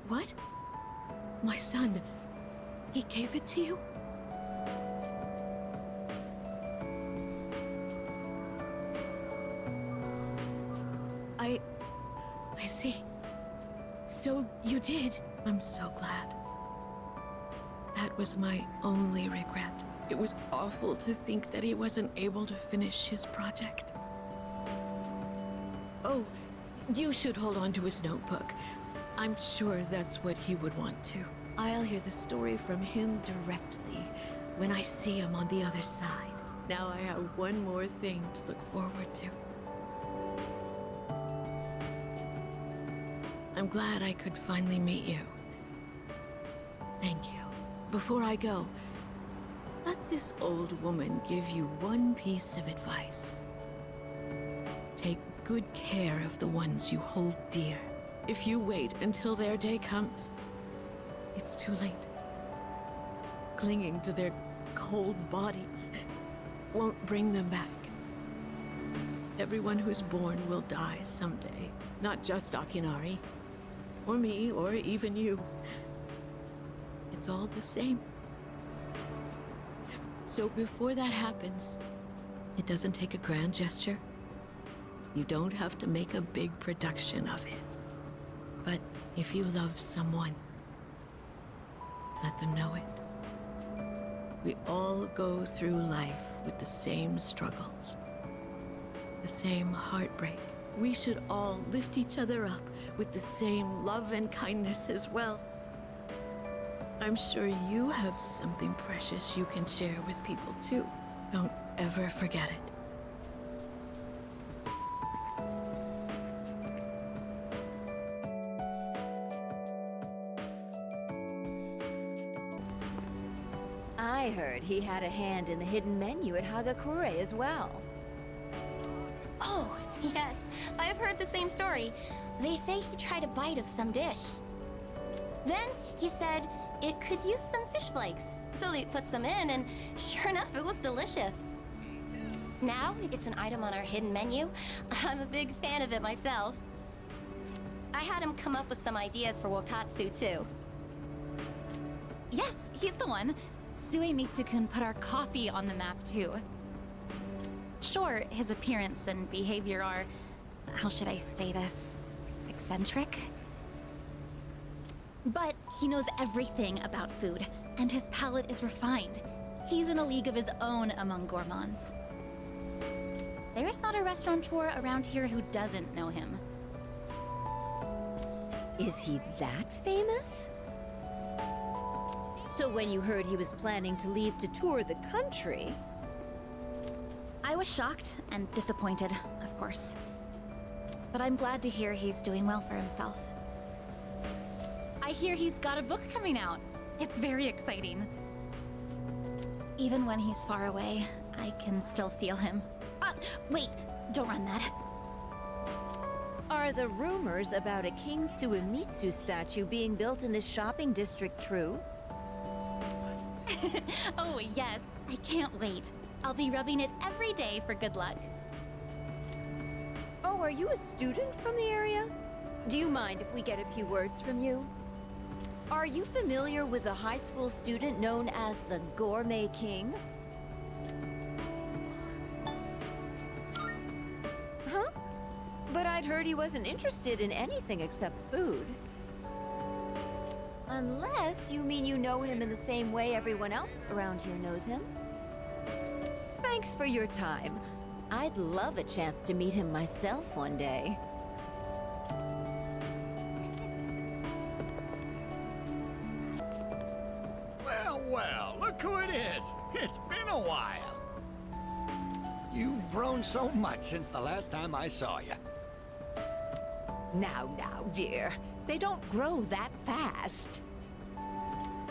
What? My son, he gave it to you? I see. So you did. I'm so glad. That was my only regret. It was awful to think that he wasn't able to finish his project. Oh, you should hold on to his notebook. I'm sure that's what he would want to. I'll hear the story from him directly when I see him on the other side. Now I have one more thing to look forward to. I'm glad I could finally meet you. Thank you. Before I go, let this old woman give you one piece of advice. Take good care of the ones you hold dear. If you wait until their day comes, it's too late. Clinging to their cold bodies won't bring them back. Everyone who's born will die someday. Not just Akinari, or me, or even you. It's all the same. So before that happens, it doesn't take a grand gesture. You don't have to make a big production of it. But if you love someone, let them know it. We all go through life with the same struggles, the same heartbreak. We should all lift each other up with the same love and kindness as well. I'm sure you have something precious you can share with people too. Don't ever forget it. I heard he had a hand in the hidden menu at Hagakure as well. Oh, yes. I've heard the same story. They say he tried a bite of some dish. Then he said it could use some fish flakes. So they put some in, and sure enough, it was delicious. Now it's an item on our hidden menu. I'm a big fan of it myself. I had him come up with some ideas for Wakatsu, too. Yes, he's the one. Suemitsu-kun put our coffee on the map, too. Sure, his appearance and behavior are, how should I say this, eccentric? But he knows everything about food, and his palate is refined. He's in a league of his own among gourmands. There's not a restaurateur around here who doesn't know him. Is he that famous? So when you heard he was planning to leave to tour the country... I was shocked and disappointed, of course. But I'm glad to hear he's doing well for himself. I hear he's got a book coming out. It's very exciting. Even when he's far away, I can still feel him. Wait, don't run that. Are the rumors about a King Suemitsu statue being built in this shopping district true? Oh, yes. I can't wait. I'll be rubbing it every day for good luck. So, are you a student from the area? Do you mind if we get a few words from you? Are you familiar with a high school student known as the Gourmet King? Huh? But I'd heard he wasn't interested in anything except food. Unless you mean you know him in the same way everyone else around here knows him. Thanks for your time. I'd love a chance to meet him myself one day. Well, well, look who it is. It's been a while. You've grown so much since the last time I saw you. Now, dear. They don't grow that fast.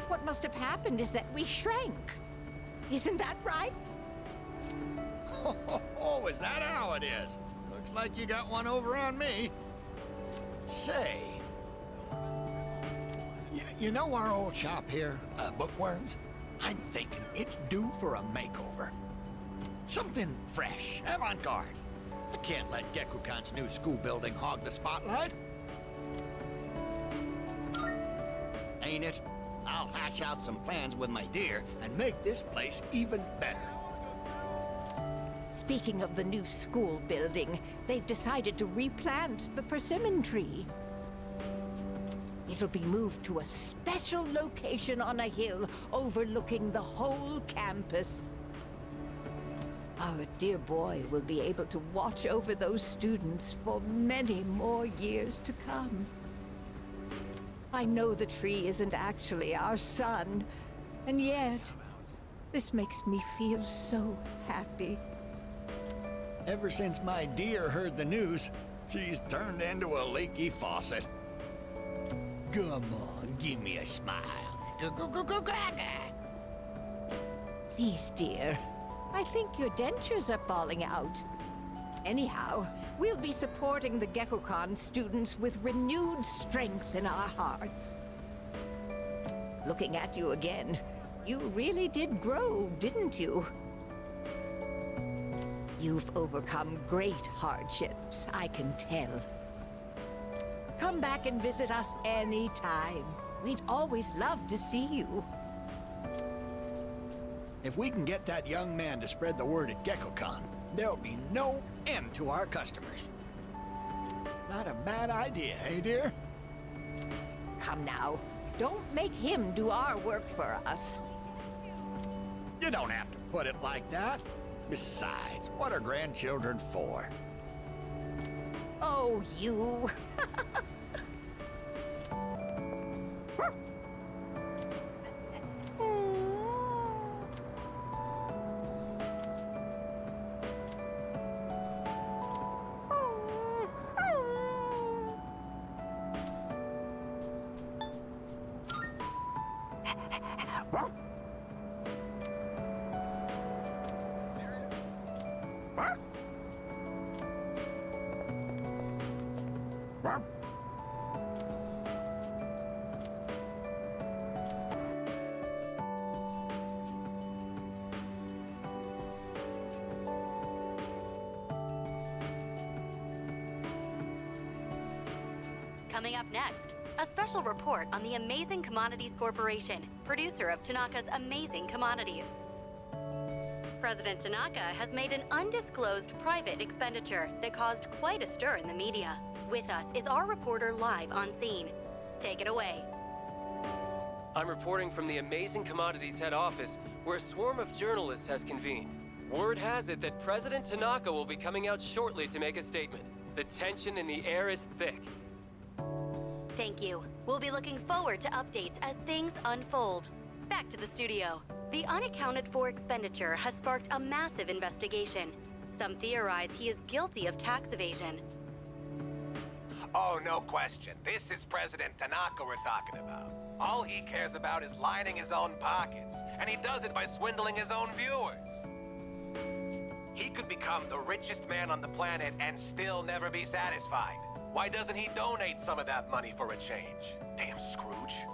What must have happened is that we shrank. Isn't that right? Oh, is that how it is? Looks like you got one over on me. Say, you know our old shop here, Bookworms? I'm thinking it's due for a makeover. Something fresh, avant-garde. I can't let Gekukan's new school building hog the spotlight. Ain't it? I'll hash out some plans with my dear and make this place even better. Speaking of the new school building, they've decided to replant the persimmon tree. It'll be moved to a special location on a hill overlooking the whole campus. Our dear boy will be able to watch over those students for many more years to come. I know the tree isn't actually our son, and yet, this makes me feel so happy. Ever since my dear heard the news, she's turned into a leaky faucet. Come on, give me a smile. Please, dear. I think your dentures are falling out. Anyhow, we'll be supporting the Gekukan students with renewed strength in our hearts. Looking at you again, you really did grow, didn't you? You've overcome great hardships, I can tell. Come back and visit us anytime. We'd always love to see you. If we can get that young man to spread the word at Gekukan, there'll be no end to our customers. Not a bad idea, eh, dear? Come now, don't make him do our work for us. You don't have to put it like that. Besides, what are grandchildren for? Oh, you. Coming up next, a special report on the Amazing Commodities Corporation, producer of Tanaka's Amazing Commodities. President Tanaka has made an undisclosed private expenditure that caused quite a stir in the media. With us is our reporter live on scene. Take it away. I'm reporting from the Amazing Commodities head office, where a swarm of journalists has convened. Word has it that President Tanaka will be coming out shortly to make a statement. The tension in the air is thick. Thank you. We'll be looking forward to updates as things unfold. Back to the studio. The unaccounted for expenditure has sparked a massive investigation. Some theorize he is guilty of tax evasion. Oh, no question. This is President Tanaka we're talking about. All he cares about is lining his own pockets, and he does it by swindling his own viewers. He could become the richest man on the planet and still never be satisfied. Why doesn't he donate some of that money for a change? Damn Scrooge.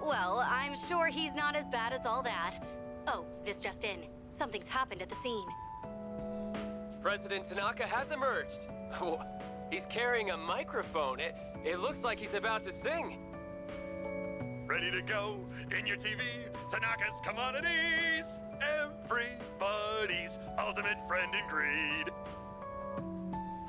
Well, I'm sure he's not as bad as all that. Oh, this just in. Something's happened at the scene. President Tanaka has emerged. He's carrying a microphone. It looks like he's about to sing. Ready to go in your TV? Tanaka's Commodities! Everybody's ultimate friend in greed.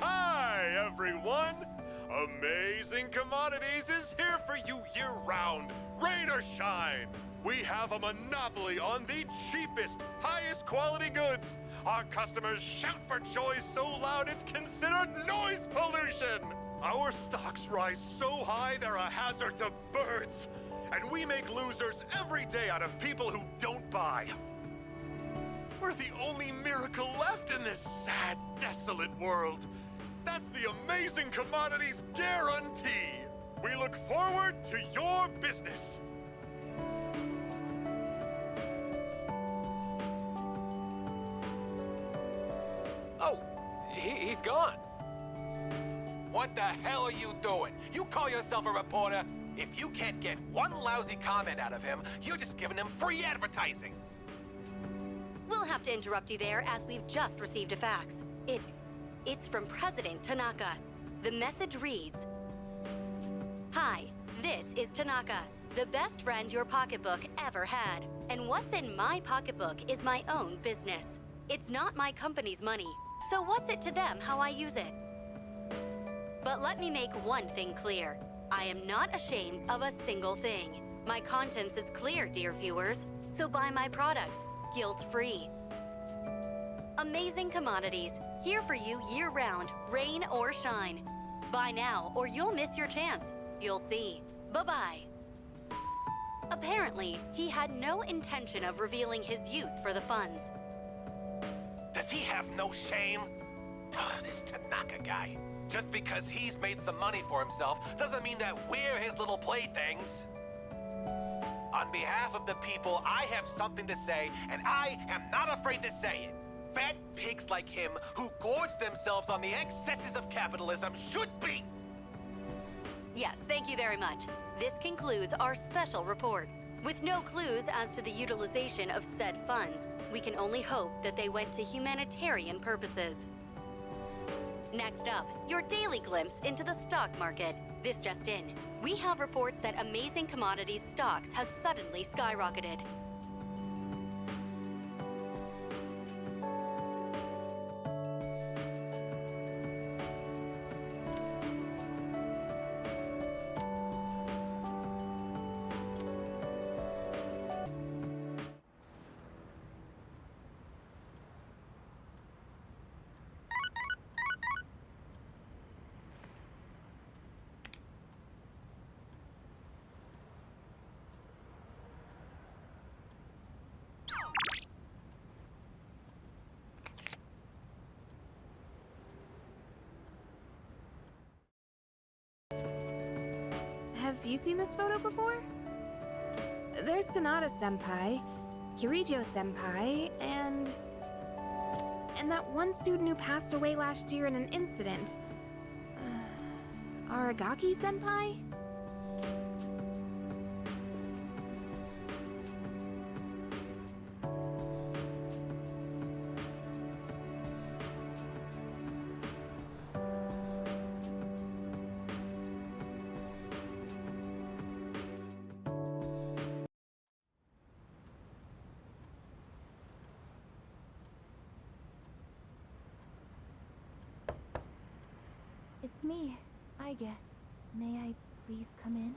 Hi, everyone! Amazing Commodities is here for you year-round, rain or shine. We have a monopoly on the cheapest, highest quality goods. Our customers shout for joy so loud it's considered noise pollution. Our stocks rise so high they're a hazard to birds. And we make losers every day out of people who don't buy. We're the only miracle left in this sad, desolate world. That's the Amazing Commodities guarantee. We look forward to your business. Oh, he's gone. What the hell are you doing? You call yourself a reporter? If you can't get one lousy comment out of him, you're just giving him free advertising. We'll have to interrupt you there as we've just received a fax. It's from President Tanaka. The message reads, "Hi, this is Tanaka, the best friend your pocketbook ever had. And what's in my pocketbook is my own business. It's not my company's money, so what's it to them how I use it? But let me make one thing clear. I am not ashamed of a single thing. My conscience is clear, dear viewers, so buy my products, guilt-free. Amazing Commodities, here for you year-round, rain or shine. Buy now or you'll miss your chance. You'll see. Bye-bye." Apparently, he had no intention of revealing his use for the funds. Does he have no shame? This Tanaka guy. Just because he's made some money for himself doesn't mean that we're his little playthings. On behalf of the people, I have something to say, and I am not afraid to say it. Fat pigs like him who gorge themselves on the excesses of capitalism should be... Yes, thank you very much. This concludes our special report. With no clues as to the utilization of said funds, we can only hope that they went to humanitarian purposes. Next up, your daily glimpse into the stock market. This just in. We have reports that Amazing Commodities stocks have suddenly skyrocketed. Have you seen this photo before? There's Sanada-senpai, Kirijo-senpai, and that one student who passed away last year in an incident. Aragaki-senpai? It's me, I guess. May I please come in?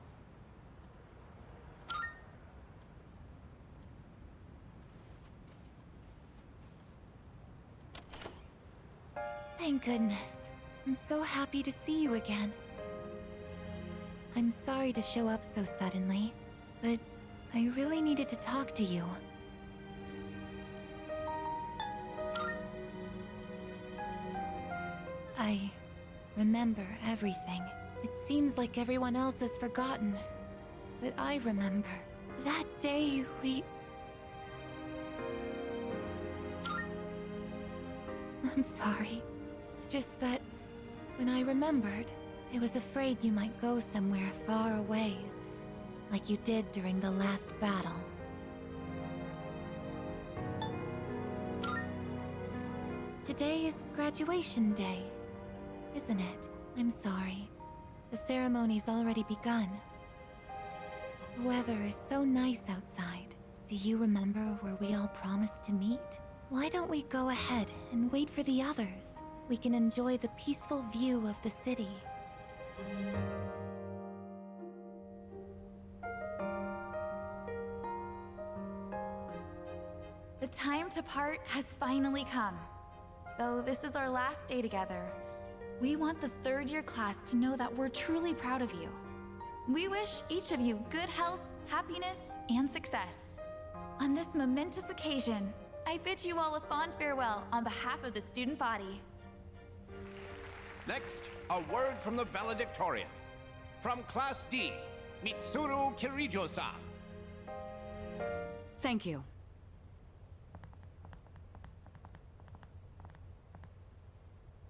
Thank goodness. I'm so happy to see you again. I'm sorry to show up so suddenly, but I really needed to talk to you. I remember everything. It seems like everyone else has forgotten, but I remember. That day we... I'm sorry. It's just that when I remembered, I was afraid you might go somewhere far away, like you did during the last battle. To Today is graduation day, isn't it? I'm sorry. The ceremony's already begun. The weather is so nice outside. Do you remember where we all promised to meet? Why don't we go ahead and wait for the others? We can enjoy the peaceful view of the city. The time to part has finally come. Though this is our last day together, we want the third-year class to know that we're truly proud of you. We wish each of you good health, happiness, and success. On this momentous occasion, I bid you all a fond farewell on behalf of the student body. Next, a word from the valedictorian. From Class D, Mitsuru Kirijo-san. Thank you.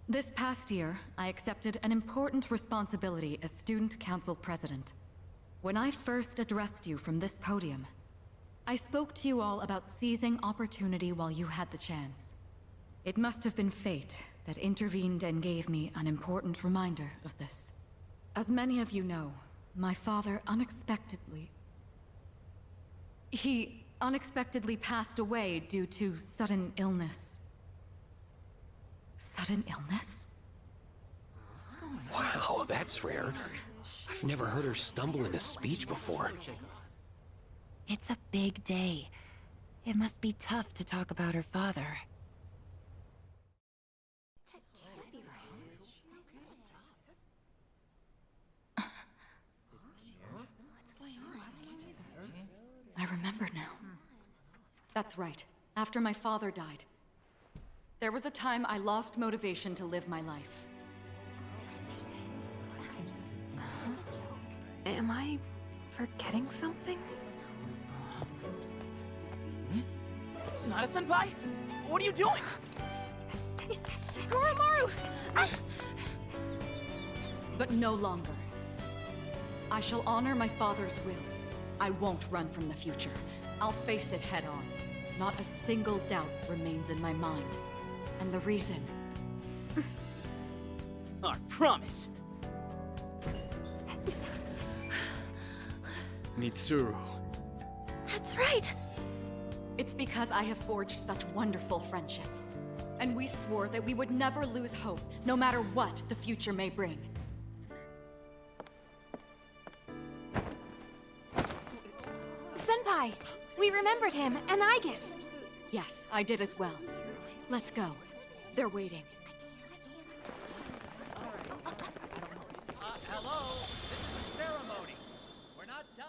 This past year, I accepted an important responsibility as Student Council President. When I first addressed you from this podium, I spoke to you all about seizing opportunity while you had the chance. It must have been fate that intervened and gave me an important reminder of this. As many of you know, my father He unexpectedly passed away due to sudden illness. Sudden illness? Wow, that's rare. I've never heard her stumble in a speech before. It's a big day. It must be tough to talk about her father. I remember now. That's right. After my father died, there was a time I lost motivation to live my life. Am I forgetting something? Sonata-senpai? What are you doing? Koromaru! But no longer. I shall honor my father's will. I won't run from the future. I'll face it head on. Not a single doubt remains in my mind. And the reason... Our promise. Mitsuru. That's right! It's because I have forged such wonderful friendships. And we swore that we would never lose hope, no matter what the future may bring. Senpai! We remembered him, and Aigis! Yes, I did as well. Let's go. They're waiting. Hello? This is a ceremony. We're not done.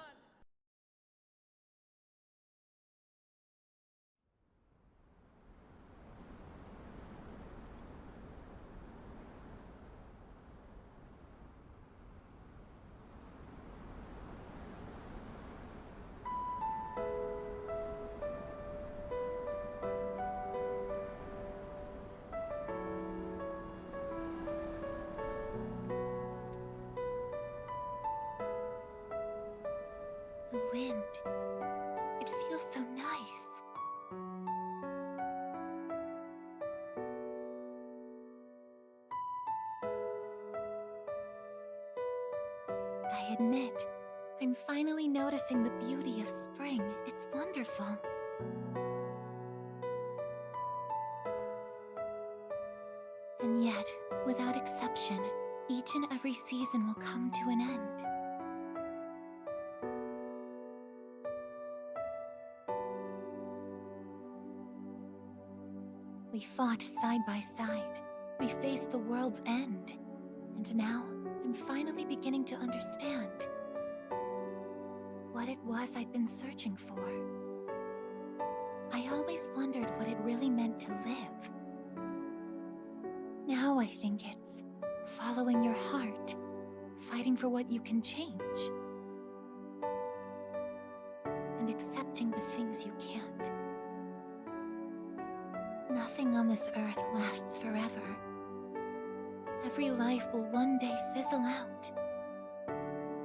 The wind. It feels so nice. I admit, I'm finally noticing the beauty of spring. It's wonderful. And yet, without exception, each and every season will come to an end. We fought side by side. We faced the world's end. And now, I'm finally beginning to understand what it was I'd been searching for. I always wondered what it really meant to live. Now I think it's following your heart, fighting for what you can change, and accepting the things you can't. Nothing on this earth lasts forever. Every life will one day fizzle out.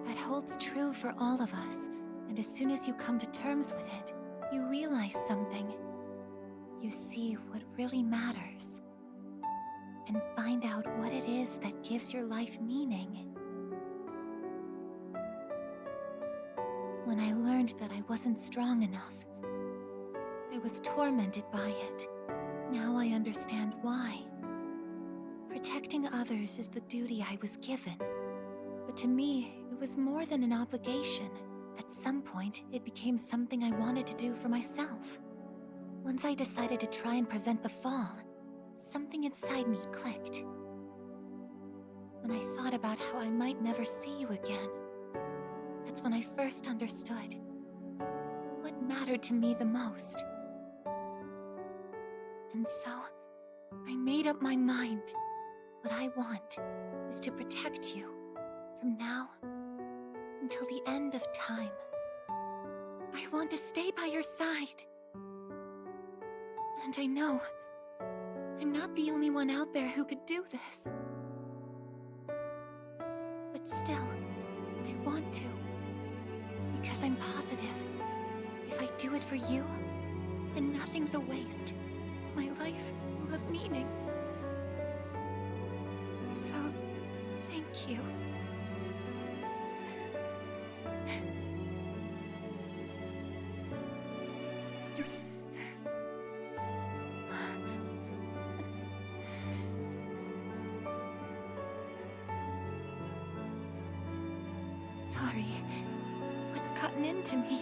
That holds true for all of us, and as soon as you come to terms with it, you realize something. You see what really matters. and find out what it is that gives your life meaning. When I learned that I wasn't strong enough, I was tormented by it. Now I understand why. Protecting others is the duty I was given. But to me, it was more than an obligation. At some point, it became something I wanted to do for myself. Once I decided to try and prevent the fall, something inside me clicked. When I thought about how I might never see you again, that's when I first understood what mattered to me the most. And so, I made up my mind. What I want is to protect you from now until the end of time. I want to stay by your side. And I know I'm not the only one out there who could do this. But still, I want to. Because I'm positive, if I do it for you, then nothing's a waste. My life will have meaning. So, thank you. Sorry. What's gotten into me?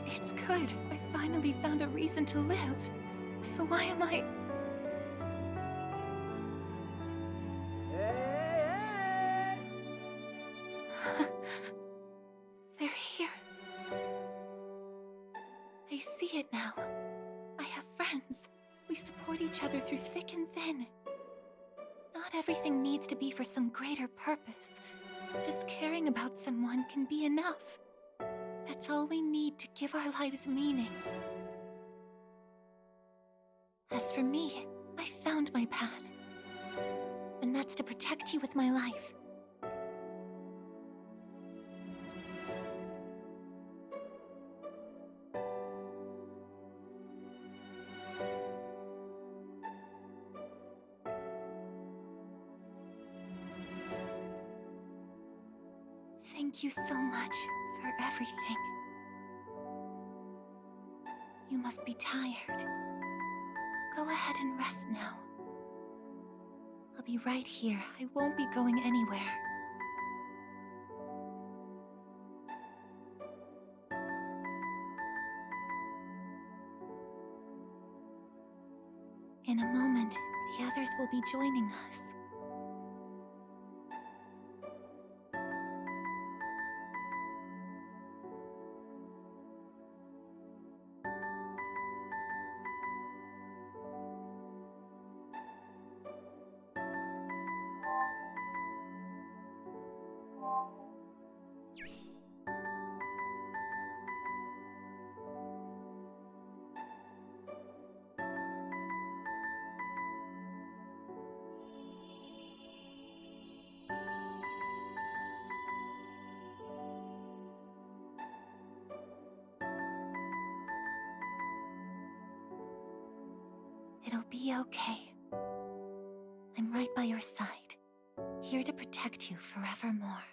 It's good. I finally found a reason to live. So why am I... They're here. I see it now. I have friends. We support each other through thick and thin. Not everything needs to be for some greater purpose. Just caring about someone can be enough. That's all we need to give our lives meaning. As for me, I found my path. And that's to protect you with my life. Thank you so much for everything. You must be tired. Go ahead and rest now. I'll be right here. I won't be going anywhere. In a moment, the others will be joining us. It'll be okay. I'm right by your side, here to protect you forevermore.